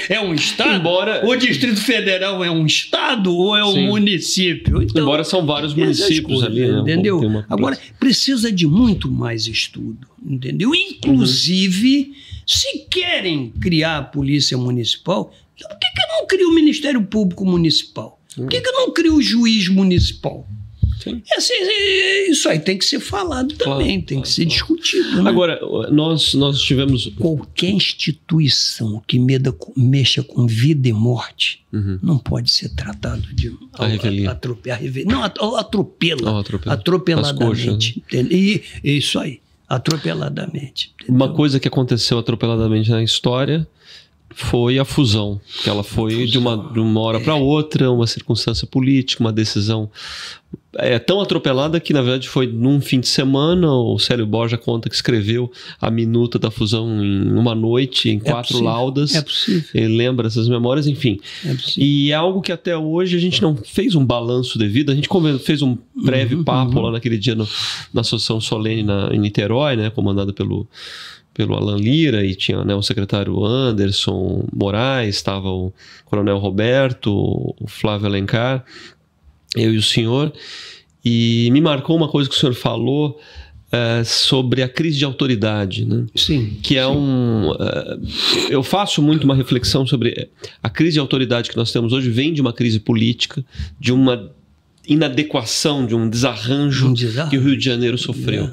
é um estado? Embora... O Distrito Federal é um estado ou é um município? Então, embora são vários municípios ali, né? Entendeu? Agora, precisa de muito mais estudo, entendeu? Inclusive, se querem criar a polícia municipal, por que não cria o Ministério Público Municipal? Por que não cria o juiz municipal? Isso aí tem que ser falado também, tem que ser discutido. Né? Agora, nós tivemos... Qualquer instituição que mexa com vida e morte não pode ser tratado de atropeladamente. Isso aí, atropeladamente. Entendeu? Uma coisa que aconteceu atropeladamente na história foi a fusão, que ela foi de uma hora para outra, uma circunstância política, uma decisão tão atropelada que, na verdade, foi num fim de semana. O Célio Borja conta que escreveu a minuta da fusão em uma noite, em 4 laudas. É possível. Ele lembra essas memórias, enfim. E é algo que até hoje a gente não fez um balanço devido. A gente fez um breve papo lá naquele dia na Associação Solene em Niterói, né, comandada pelo Alan Lira, e tinha, né, o secretário Anderson Moraes, estava o coronel Roberto, o Flávio Alencar, eu e o senhor, e me marcou uma coisa que o senhor falou sobre a crise de autoridade, né? Sim. Que é eu faço muito uma reflexão sobre a crise de autoridade que nós temos hoje, vem de uma crise política, de uma inadequação, de um desarranjo que o Rio de Janeiro sofreu.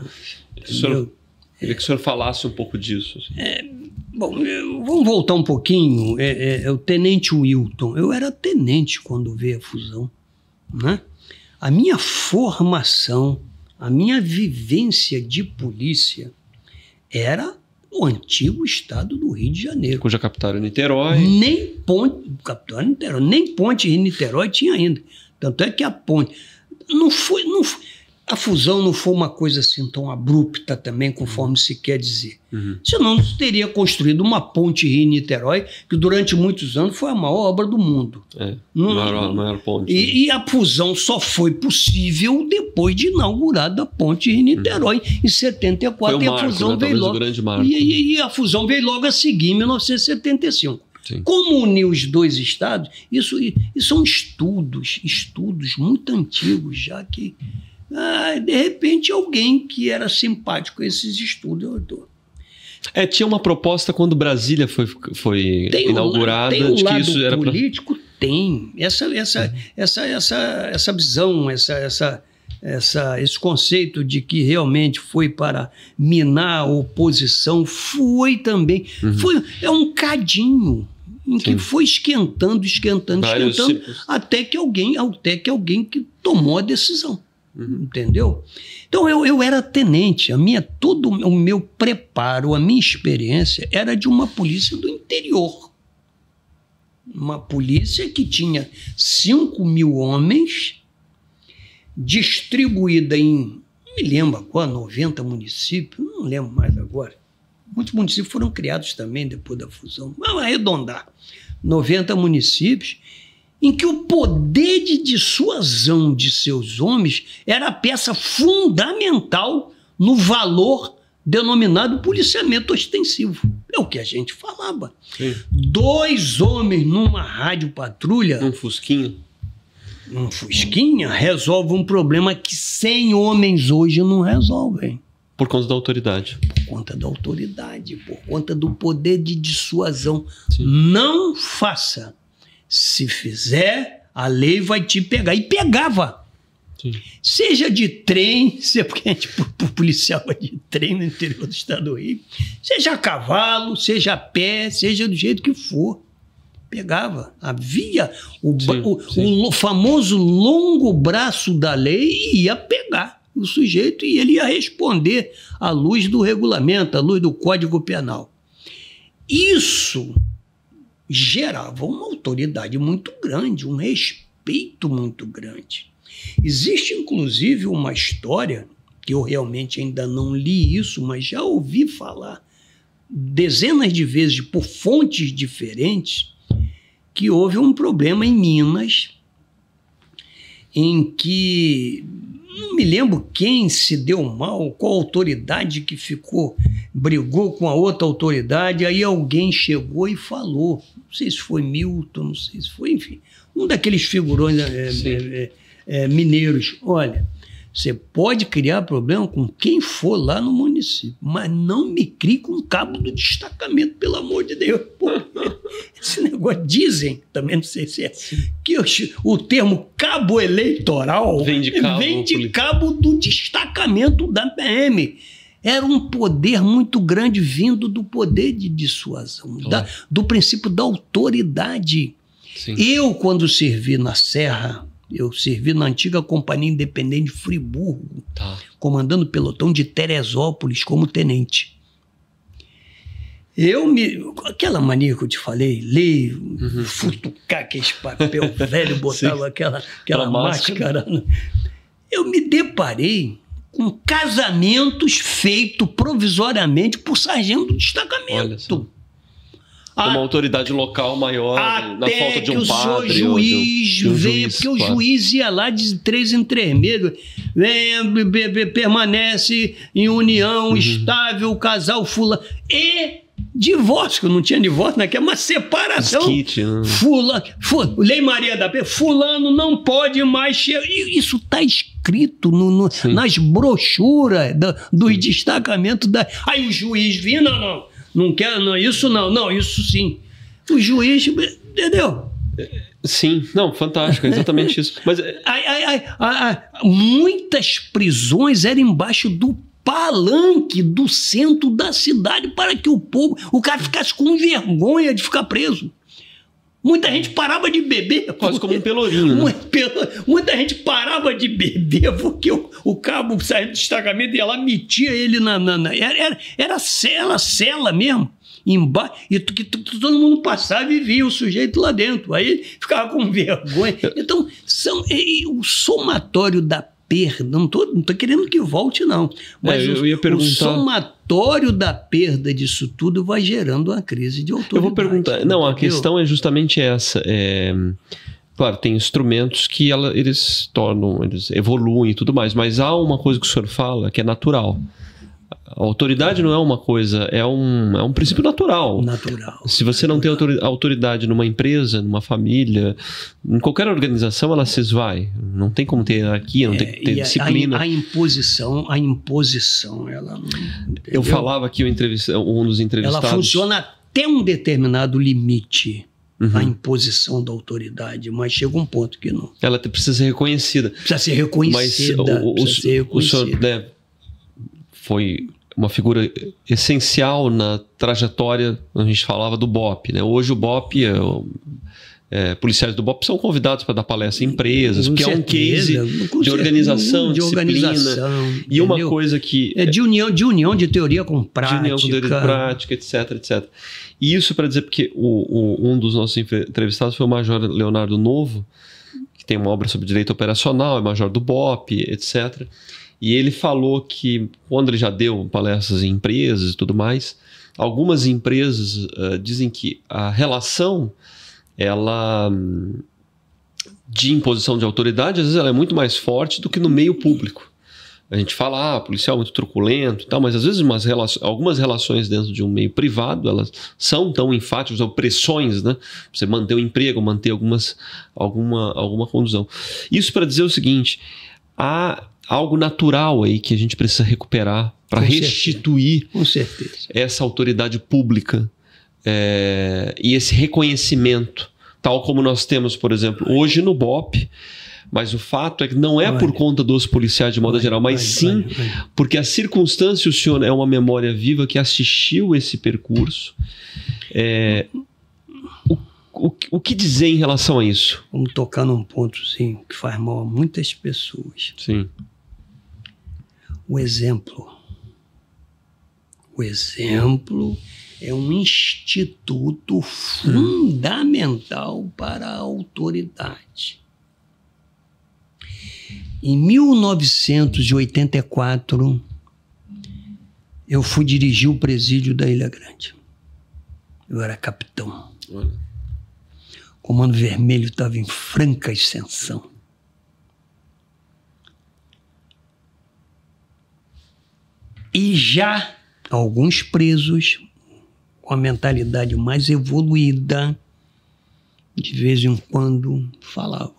Queria que o senhor falasse um pouco disso. Assim. Bom, vamos voltar um pouquinho. O Tenente Wilton. Eu era tenente quando veio a fusão. Né? A minha formação, a minha vivência de polícia era o antigo estado do Rio de Janeiro. Cuja capital era Niterói. Nem ponte em Niterói tinha ainda. Tanto é que a ponte... A fusão não foi uma coisa assim tão abrupta também, conforme se quer dizer. Senão não se teria construído uma ponte Rio-Niterói, que durante muitos anos foi a maior obra do mundo. A maior ponte. E a fusão só foi possível depois de inaugurada a ponte Rio-Niterói, em 74. Foi o marco, e a fusão veio logo. Grande marco. E a fusão veio logo a seguir, em 1975. Sim. Como unir os dois estados? Isso são estudos muito antigos, já que... de repente alguém que era simpático a esses estudos. Tinha uma proposta quando Brasília foi inaugurada. Tem de que isso era político, tem. Essa visão, esse conceito de que realmente foi para minar a oposição, foi também. É um cadinho em que foi esquentando, até que alguém que tomou a decisão. Entendeu? Então eu era tenente, todo o meu preparo, a minha experiência era de uma polícia do interior. Uma polícia que tinha 5.000 homens, distribuída em, não me lembro agora, 90 municípios, não lembro mais agora. Muitos municípios foram criados também depois da fusão. Vamos arredondar. 90 municípios, em que o poder de dissuasão de seus homens era a peça fundamental no valor denominado policiamento ostensivo. É o que a gente falava. Sim. 2 homens numa rádio patrulha... Um fusquinha. Resolve um problema que 100 homens hoje não resolvem. Por conta da autoridade. Por conta da autoridade, por conta do poder de dissuasão. Sim. Não faça. Se fizer, a lei vai te pegar. E pegava. Sim. Seja de trem, porque a gente policiava de trem no interior do estado do Rio, seja a cavalo, seja a pé, seja do jeito que for. Pegava. Havia o famoso longo braço da lei e ia pegar o sujeito e ele ia responder à luz do regulamento, à luz do Código Penal. Isso gerava uma autoridade muito grande, um respeito muito grande. Existe, inclusive, uma história, que eu realmente ainda não li isso, mas já ouvi falar dezenas de vezes por fontes diferentes, que houve um problema em Minas, em que não me lembro quem se deu mal, qual autoridade que brigou com a outra autoridade, aí alguém chegou e falou, não sei se foi Milton, não sei se foi, enfim, um daqueles figurões mineiros, olha, você pode criar problema com quem for lá no município, mas não me crie com cabo do destacamento, pelo amor de Deus. Pô, esse negócio, dizem, também não sei se é, que o termo cabo eleitoral vem de cabo do destacamento da PM. Era um poder muito grande vindo do poder de dissuasão, do princípio da autoridade. Sim. Eu, quando servi na Serra, eu servi na antiga Companhia Independente de Friburgo, comandando o pelotão de Teresópolis como tenente. Aquela mania que eu te falei, ler, futucar aquele papel velho, botava aquela máscara. Eu me deparei com casamentos feitos provisoriamente por sargento do destacamento. Uma autoridade local maior, na falta de um padre. Até que o juiz venha, porque o juiz ia lá de 3 em 3 meses, permanece em união estável, o casal fulano. E divórcio, que não tinha divórcio naquela, uma separação. Lei Maria da Penha, fulano não pode mais chegar. Isso está escrito nas brochuras dos destacamentos. Aí o juiz vinha, não quero, isso sim. O juiz, entendeu? Sim, não, fantástico, é exatamente isso. Mas muitas prisões eram embaixo do palanque do centro da cidade para que o cara ficasse com vergonha de ficar preso. Muita gente parava de beber. Quase como um pelourinho, né? Muita gente parava de beber porque o cabo saía do destacamento e ia lá, metia ele era cela mesmo. Embaixo, e todo mundo passava e via o sujeito lá dentro. Aí ele ficava com vergonha. Então, o somatório da perda, não tô querendo que volte, não. Mas eu ia perguntar, o somatório da perda disso tudo vai gerando uma crise de autoridade. Eu vou perguntar. Não, a questão é justamente essa. Claro, tem instrumentos que eles evoluem e tudo mais, mas há uma coisa que o senhor fala que é natural. A autoridade não é uma coisa, é um princípio natural. Se você não tem autoridade numa empresa, numa família, em qualquer organização, ela se esvai. Não tem como ter hierarquia, não tem que ter disciplina. A imposição, ela não... Eu falava aqui, um dos entrevistados... Ela funciona até um determinado limite, a imposição da autoridade, mas chega um ponto que não. Ela precisa ser reconhecida. Precisa ser reconhecida. O senhor, né, foi uma figura essencial na trajetória, a gente falava do BOP, né? Hoje o BOP, policiais do BOP são convidados para dar palestra em empresas, porque é um case de organização, disciplina. E uma coisa que... de união de teoria com prática. De união com teoria com prática, etc. E isso para dizer, porque um dos nossos entrevistados foi o Major Leonardo Novo, que tem uma obra sobre direito operacional, é major do BOP, etc., e ele falou que, quando ele já deu palestras em empresas e tudo mais, algumas empresas dizem que a relação de imposição de autoridade, às vezes ela é muito mais forte do que no meio público. A gente fala, policial muito truculento e tal, mas às vezes algumas relações dentro de um meio privado, elas são tão enfáticas, ou pressões, né? Você manter o emprego, manter alguma condução. Isso para dizer o seguinte, há algo natural aí que a gente precisa recuperar para restituir essa autoridade pública e esse reconhecimento, tal como nós temos, por exemplo, hoje no BOP, mas o fato é que não é por conta dos policiais de modo geral, mas sim porque a circunstância, o senhor é uma memória viva que assistiu esse percurso. O que dizer em relação a isso? Vamos tocar num ponto, sim, que faz mal a muitas pessoas. Sim. O exemplo é um instituto fundamental para a autoridade. Em 1984, eu fui dirigir o presídio da Ilha Grande. Eu era capitão. O Comando Vermelho estava em franca ascensão. E já alguns presos com a mentalidade mais evoluída, de vez em quando falavam.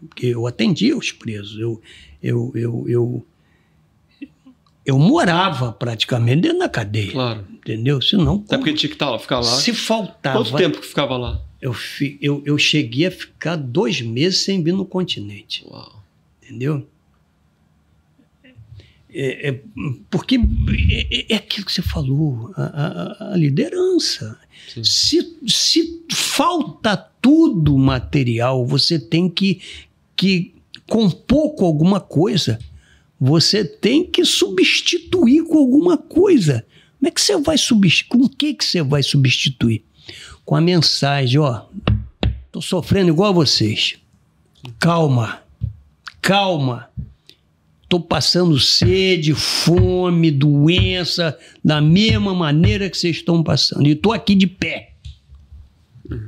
Porque eu atendia os presos. Eu morava praticamente dentro da cadeia. Claro. Entendeu? Senão, Até porque tinha que ficar lá. Se faltava... Quanto tempo que ficava lá? Eu cheguei a ficar 2 meses sem vir no continente. Uau. Entendeu? Porque é aquilo que você falou, a liderança. Se falta tudo material, você tem que compor com alguma coisa. Você tem que substituir com alguma coisa. Como é que você vai substituir? Com o que você vai substituir? Com a mensagem, ó, tô sofrendo igual a vocês. Calma, calma. Tô passando sede, fome, doença, da mesma maneira que vocês estão passando. E tô aqui de pé.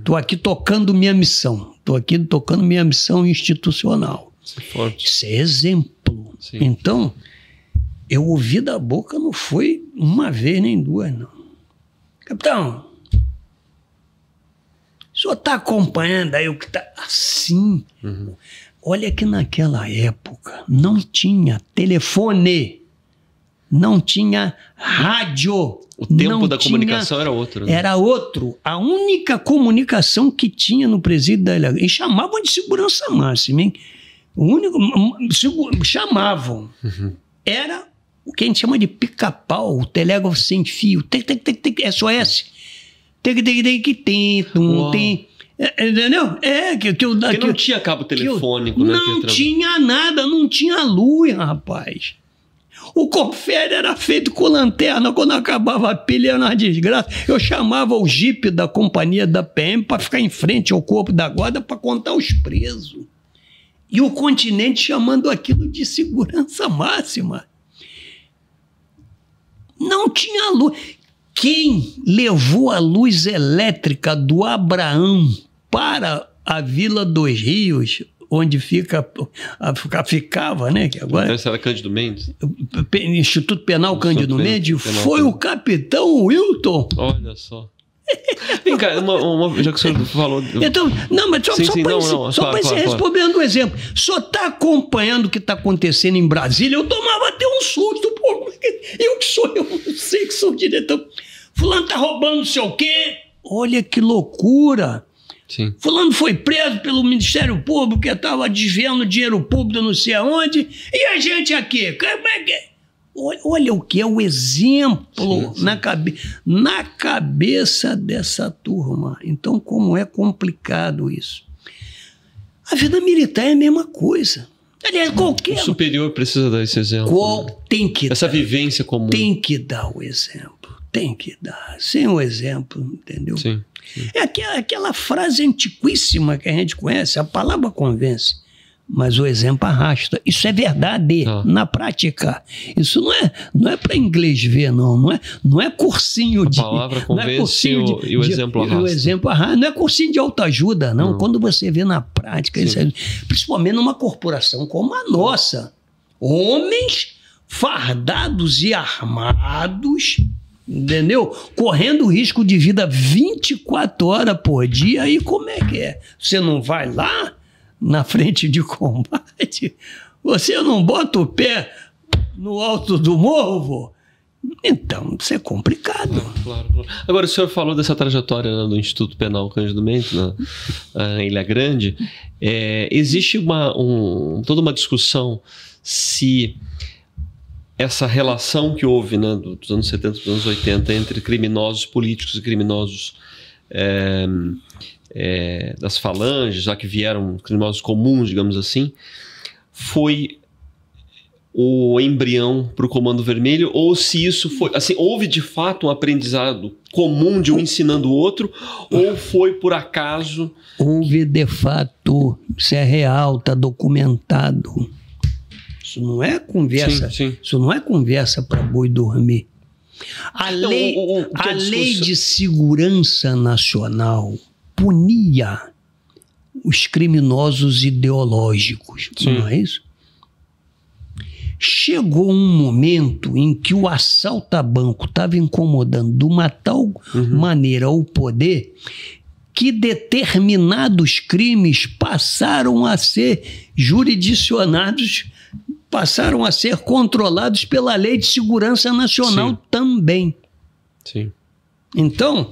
Tô aqui tocando minha missão. Tô aqui tocando minha missão institucional. Isso é forte. Isso é exemplo. Sim. Então, eu ouvi da boca, não foi uma vez nem 2, não. Capitão, o senhor está acompanhando aí o que está assim? Uhum. Olha que naquela época não tinha telefone, não tinha rádio. O tempo da comunicação era outro. Né? Era outro. A única comunicação que tinha no presídio da Ilha Grande, e chamavam de segurança máxima, hein? O único, chamavam. Uhum. Era o que a gente chama de pica-pau, o telégrafo sem fio, SOS. Entendeu? Porque não tinha cabo telefônico, né? Não tinha nada, não tinha luz, rapaz. O confere era feito com lanterna. Quando acabava a pilha, era uma desgraça. Eu chamava o jipe da companhia da PM para ficar em frente ao corpo da guarda para contar os presos. E o continente chamando aquilo de segurança máxima. Não tinha luz. Quem levou a luz elétrica do Abraão para a Vila dos Rios, onde ficava, né? Que agora era Cândido Mendes. Instituto Penal Cândido Mendes, foi o capitão Wilton. Olha só. Vem cá, já que o senhor falou... Então, não, mas só para ir respondendo um exemplo. Só está acompanhando o que está acontecendo em Brasília, eu tomava até um susto. Pô, eu que sou, eu não sei que sou diretor. Fulano está roubando não sei o quê. Olha que loucura. Sim. Fulano foi preso pelo Ministério Público, que estava desviando dinheiro público não sei aonde. E a gente aqui? Como é que é? Olha o que é o exemplo na cabeça dessa turma. Então, como é complicado isso. A vida militar é a mesma coisa. Aliás, qualquer... O superior precisa dar esse exemplo. Tem que essa vivência comum. Tem que dar o exemplo. Tem que dar. Sem o exemplo, entendeu? Sim. É aquela frase antiquíssima que a gente conhece. A palavra convence, mas o exemplo arrasta. Isso é verdade na prática. Isso não é para inglês ver, não é cursinho de... A palavra convence e o exemplo arrasta. O exemplo arrasta. Não é cursinho de autoajuda, não. Quando você vê na prática, isso principalmente numa corporação como a nossa. Homens fardados e armados, entendeu? Correndo risco de vida 24 horas por dia. E como é que é? Você não vai lá na frente de combate? Você não bota o pé no alto do morro? Então, isso é complicado. Claro. Agora, o senhor falou dessa trajetória, né, do Instituto Penal Cândido Mendes, na Ilha Grande. Existe toda uma discussão se essa relação que houve, né, dos anos 70 dos anos 80 entre criminosos políticos e criminosos das falanges, já que vieram criminosos comuns, digamos assim, foi o embrião para o Comando Vermelho, ou se isso foi... Assim, houve de fato um aprendizado comum de um ensinando o outro, ou foi por acaso... Houve de fato, isso é real, está documentado. Isso não é conversa, sim. Isso não é conversa para boi dormir. A lei de segurança nacional punia os criminosos ideológicos, não é isso? Chegou um momento em que o assalto a banco estava incomodando de uma tal maneira o poder que determinados crimes passaram a ser jurisdicionados, passaram a ser controlados pela Lei de Segurança Nacional também. Sim. Então,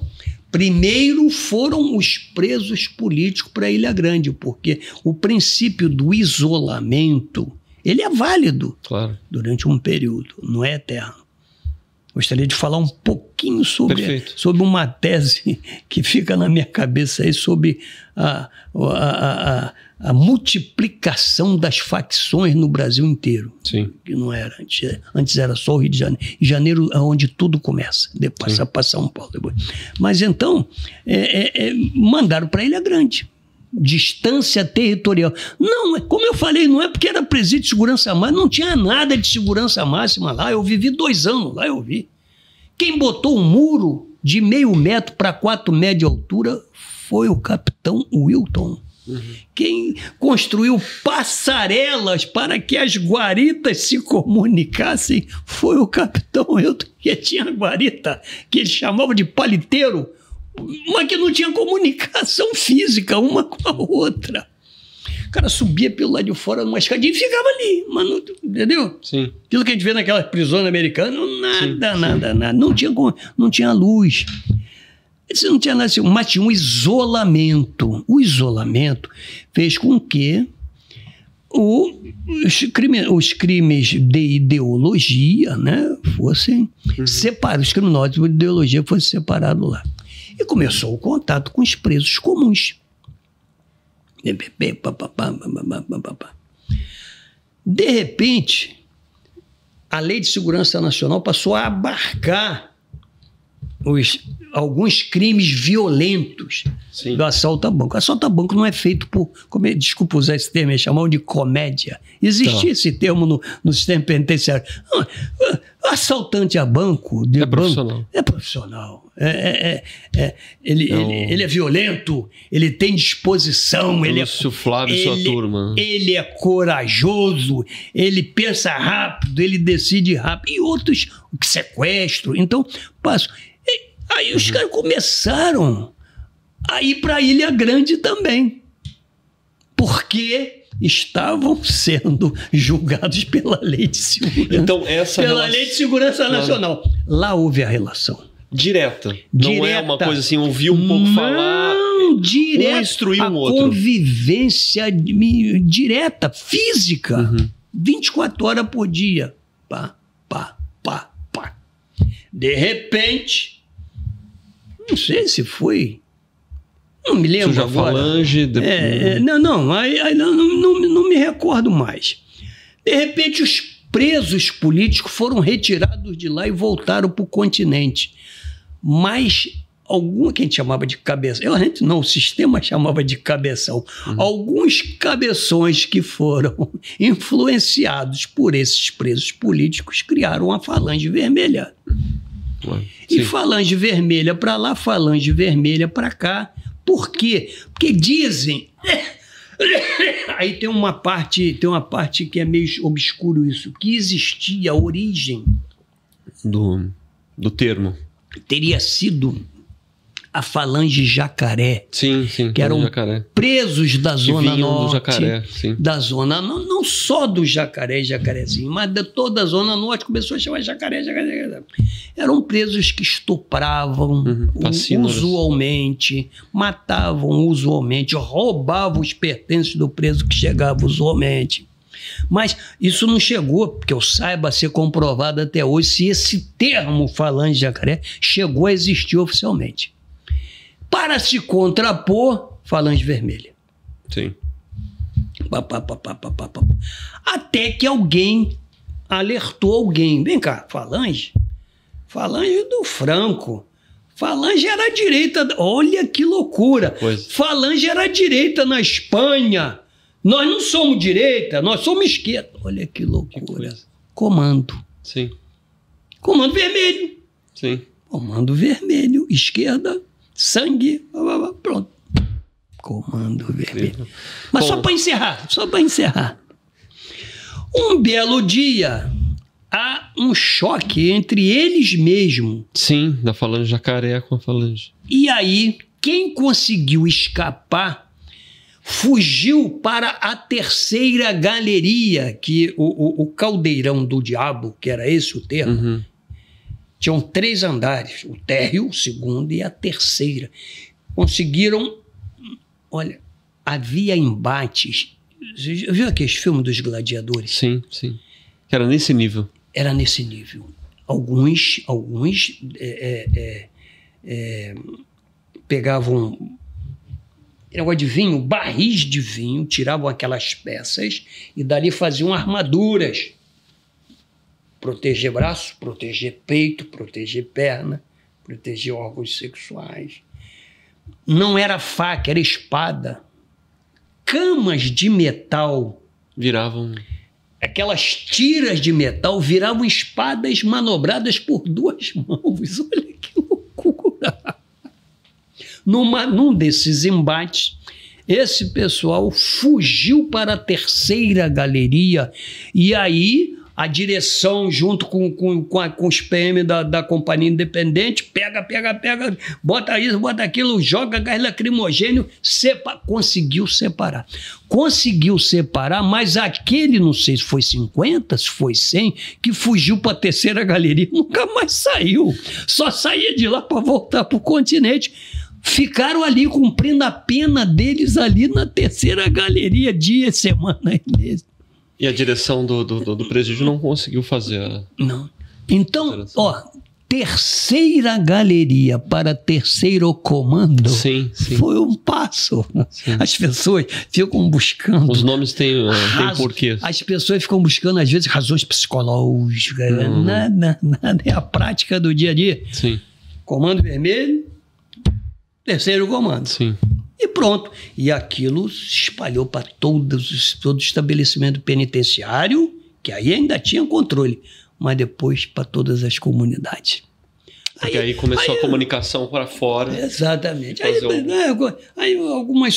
primeiro foram os presos políticos para Ilha Grande, porque o princípio do isolamento, ele é válido durante um período, não é eterno. Gostaria de falar um pouquinho sobre uma tese que fica na minha cabeça aí sobre a multiplicação das facções no Brasil inteiro. Sim. Que não era antes era só o Rio de Janeiro. Em Janeiro é onde tudo começa, depois passa para São Paulo. Depois. Mas então, mandaram para Ilha Grande. Distância territorial. Não, como eu falei, não é porque era presídio de segurança máxima, não tinha nada de segurança máxima lá. Eu vivi 2 anos lá, eu vi. Quem botou um muro de 0,5 metro para 4 metros de altura foi o capitão Wilton. Quem construiu passarelas para que as guaritas se comunicassem foi o capitão Wilton, que tinha guarita, que ele chamava de paliteiro, mas que não tinha comunicação física uma com a outra. O cara subia pelo lado de fora numa escadinha e ficava ali, mas não, entendeu? Sim. Aquilo que a gente vê naquelas prisões americanas, nada. Não tinha luz. Não tinha nada assim, mas tinha um isolamento. O isolamento fez com que os crimes de ideologia, né, fossem separados, os criminosos de ideologia fossem separados lá. E começou o contato com os presos comuns. De repente, a Lei de Segurança Nacional passou a abarcar alguns crimes violentos do assalto a banco. Assalto a banco não é feito por... desculpa usar esse termo, eles chamavam de comédia. Existia esse termo no sistema penitenciário. Assaltante a banco... profissional. É profissional. Ele é violento, ele tem disposição. Lúcio Flávio e sua turma. Ele é corajoso, ele pensa rápido, ele decide rápido. E outros, sequestro. Então, passo... Aí os caras começaram a ir para Ilha Grande também, porque estavam sendo julgados pela Lei de Segurança, Lei de Segurança Nacional. Lá houve a relação. Direta. Não é uma coisa assim, ouvir um pouco falar, direta, um instruir um outro. Convivência direta, física, 24 horas por dia. Pá. De repente... Não sei se foi. Não me lembro Suja agora. Falange. Não me recordo mais. De repente, os presos políticos foram retirados de lá e voltaram para o continente. Mas algum que a gente chamava de cabeção, o sistema chamava de cabeção. Alguns cabeções que foram influenciados por esses presos políticos criaram a Falange Vermelha. E Falange Vermelha para lá, Falange Vermelha para cá. Por quê? Porque dizem... Aí tem uma parte que é meio obscuro isso, que existia a origem do termo. Teria sido a Falange Jacaré. Sim, que eram presos da Zona Norte. Do Jacaré, sim. Da Zona Norte, não só do Jacaré e Jacarezinho, mas de toda a Zona Norte começou a chamar Jacaré. Eram presos que estupravam usualmente, matavam usualmente, roubavam os pertences do preso que chegava usualmente. Mas isso não chegou, porque eu saiba, a ser comprovado até hoje se esse termo Falange Jacaré chegou a existir oficialmente. Para se contrapor, Falange Vermelha. Sim. Até que alguém alertou alguém. Vem cá, Falange do Franco. Falange era a direita. Olha que loucura. Falange era a direita na Espanha. Nós não somos direita, nós somos esquerda. Olha que loucura. Comando. Sim. Comando vermelho. Sim. Comando vermelho, esquerda, sangue, pronto. Comando vermelho. Mas só para encerrar. Um belo dia, há um choque entre eles mesmos. Sim, da falange Jacaré com a falange. E aí, quem conseguiu escapar fugiu para a terceira galeria, que o caldeirão do diabo, que era esse o termo, Uhum. tinham 3 andares, o térreo, o segundo e a terceira. Conseguiram, olha, havia embates. Você já viu aqueles filmes dos gladiadores? Sim, sim. Que era nesse nível. Era nesse nível. Alguns pegavam negócio de vinho, barris de vinho, tiravam aquelas peças e dali faziam armaduras. Proteger braço, proteger peito, proteger perna, proteger órgãos sexuais. Não era faca, era espada. Camas de metal, Viravam. aquelas tiras de metal viravam espadas manobradas por 2 mãos. Olha que loucura! Num desses embates, esse pessoal fugiu para a terceira galeria e aí a direção, junto com os PM da Companhia Independente, pega, bota isso, bota aquilo, joga gás lacrimogênio, conseguiu separar. Conseguiu separar, mas aquele, não sei se foi 50, se foi 100, que fugiu para a terceira galeria, nunca mais saiu. Só saía de lá para voltar para o continente. Ficaram ali cumprindo a pena deles ali na terceira galeria, dia, semana e mês. E a direção do presídio não conseguiu fazer. Não. Então, terceira galeria para terceiro comando, sim. foi um passo. Sim. As pessoas ficam buscando... Os nomes têm porquê. As pessoas ficam buscando, às vezes, razões psicológicas. Nada, é a prática do dia a dia. Sim. Comando vermelho, terceiro comando. Sim. E pronto. E aquilo se espalhou para todo o estabelecimento penitenciário, que aí ainda tinha controle, mas depois para todas as comunidades. Porque aí começou a comunicação para fora. Exatamente. Aí algumas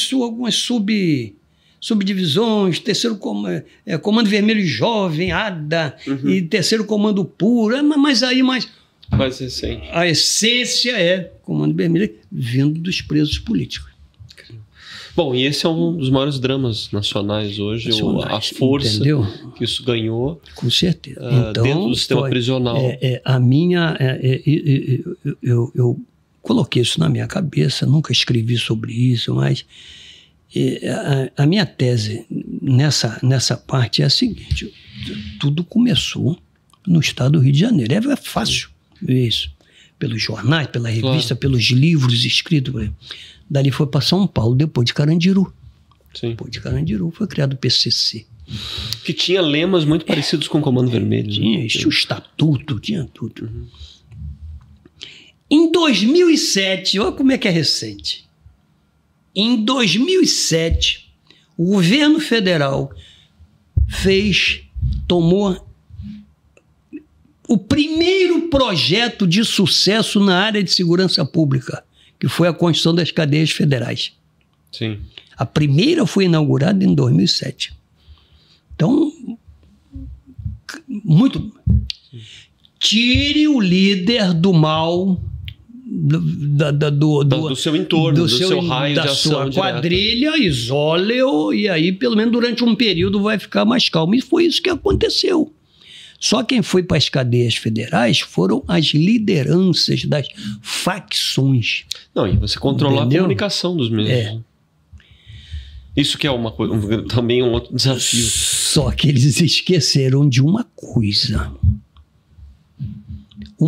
subdivisões, terceiro comando vermelho jovem, ADA, e terceiro comando puro, mas aí mais recente. A essência é comando vermelho vindo dos presos políticos. Bom, e esse é um dos maiores dramas nacionais hoje, a força, entendeu? Que isso ganhou. Com certeza. Então, dentro do sistema prisional. Eu coloquei isso na minha cabeça, nunca escrevi sobre isso, mas a minha tese nessa parte é a seguinte: tudo começou no estado do Rio de Janeiro. É fácil ver isso. Pelos jornais, pela revista, pelos livros escritos. Dali foi para São Paulo, depois de Carandiru. Sim. Depois de Carandiru foi criado o PCC. Que tinha lemas muito parecidos com o Comando Vermelho. Tinha o estatuto, tinha tudo. Em 2007, olha como é que é recente. Em 2007, o governo federal tomou o primeiro projeto de sucesso na área de segurança pública, que foi a construção das cadeias federais. Sim. A primeira foi inaugurada em 2007. Então, muito. Tire o líder do mal do seu entorno, do seu raio de ação da sua quadrilha, isole-o, e aí, pelo menos durante um período, vai ficar mais calmo. E foi isso que aconteceu. Só quem foi para as cadeias federais foram as lideranças das facções. Não, e você controlar a comunicação dos mesmos. Isso que é também um outro desafio. Só que eles esqueceram de uma coisa. O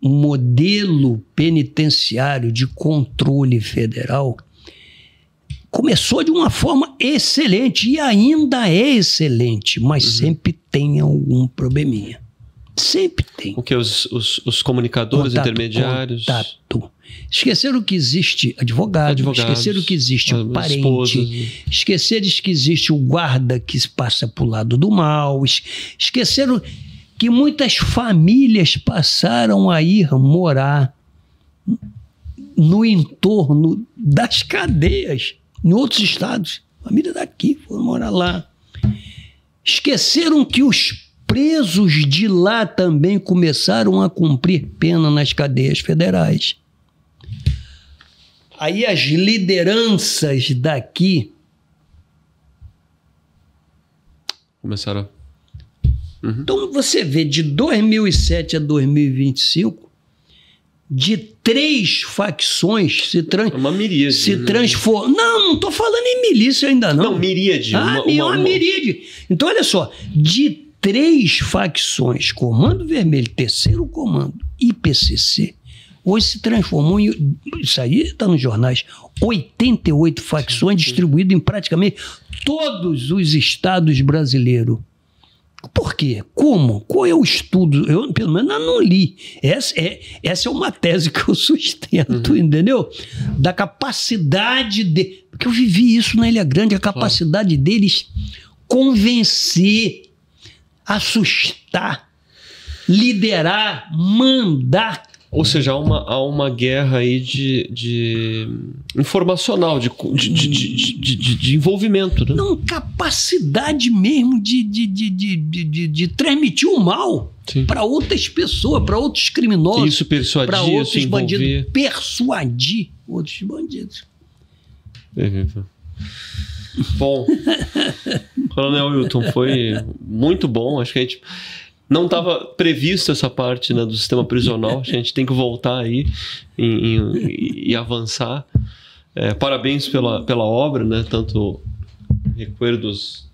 modelo penitenciário de controle federal começou de uma forma excelente e ainda é excelente, mas sempre tem algum probleminha. Sempre tem. O que? Os comunicadores intermediários? Contato. Esqueceram que existe advogado, esqueceram que existe o parente, esposas. Esqueceram que existe o guarda que se passa para o lado do mal, esqueceram que muitas famílias passaram a ir morar no entorno das cadeias, em outros estados. Família daqui foram morar lá. Esqueceram que os presos de lá também começaram a cumprir pena nas cadeias federais. Aí as lideranças daqui começaram a... Então você vê de 2007 a 2025, de 3 facções uma miríade, se transformam. Não estou falando em milícia ainda não. Não, miríade. Uma miríade. Então olha só, de 3 facções, Comando Vermelho, Terceiro Comando e PCC, hoje se transformou em, isso aí está nos jornais, 88 facções distribuídas em praticamente todos os estados brasileiros. Por quê? Como? Qual é o estudo? Eu, pelo menos, não li. Essa é uma tese que eu sustento, entendeu? Da capacidade de... Porque eu vivi isso na Ilha Grande, a capacidade deles convencer, assustar, liderar, mandar. Ou seja, há uma guerra aí de informacional, de envolvimento. Né? Não, capacidade mesmo de transmitir o mal para outras pessoas, para outros criminosos. Isso persuadir, para outros bandidos. envolver. Persuadir outros bandidos. Bom, Coronel Wilton, foi muito bom. Acho que a gente... Não estava previsto essa parte, né, do sistema prisional. Acho que a gente tem que voltar aí e avançar. Parabéns pela obra, né, tanto Recuerdos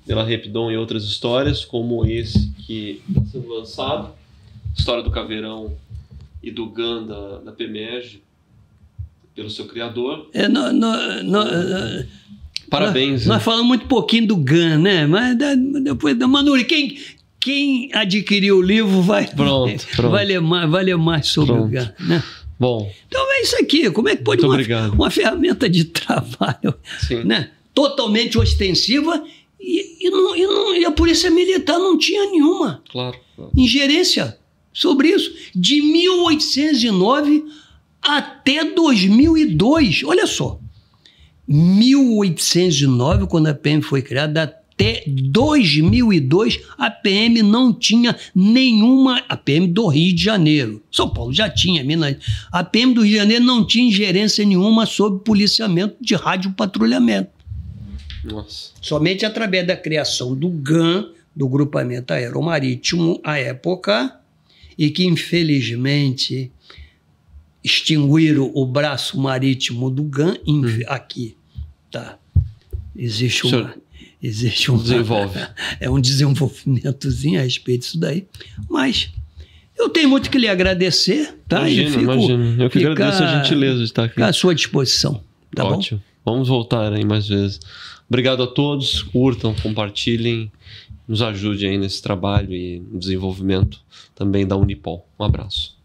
de la Repidón e outras histórias, como esse que está sendo lançado, História do Caveirão e do GAN da PEMERG, pelo seu criador. Parabéns. Nós falamos muito pouquinho do GAN, né? Mas depois da Manuri, quem adquiriu o livro vai ler mais sobre o GAN, né? Bom. Então é isso aqui. Como é que pode uma ferramenta de trabalho, né, totalmente ostensiva e a Polícia Militar não tinha nenhuma ingerência sobre isso. De 1809 até 2002. Olha só. 1809, quando a PM foi criada, até 2002, a PM não tinha nenhuma... A PM do Rio de Janeiro. São Paulo já tinha, Minas. A PM do Rio de Janeiro não tinha ingerência nenhuma sobre policiamento de radiopatrulhamento. Nossa. Somente através da criação do GAN, do Grupamento Aeromarítimo, à época, e que, infelizmente, extinguiram o braço marítimo do GAN aqui. Tá. Existe um desenvolvimentozinho a respeito disso daí. Mas eu tenho muito que lhe agradecer. Tá? Imagino. Eu que agradeço a gentileza de estar aqui. À sua disposição. Tá ótimo. Bom? Vamos voltar aí mais vezes. Obrigado a todos. Curtam, compartilhem. Nos ajudem aí nesse trabalho e no desenvolvimento também da Unipol. Um abraço.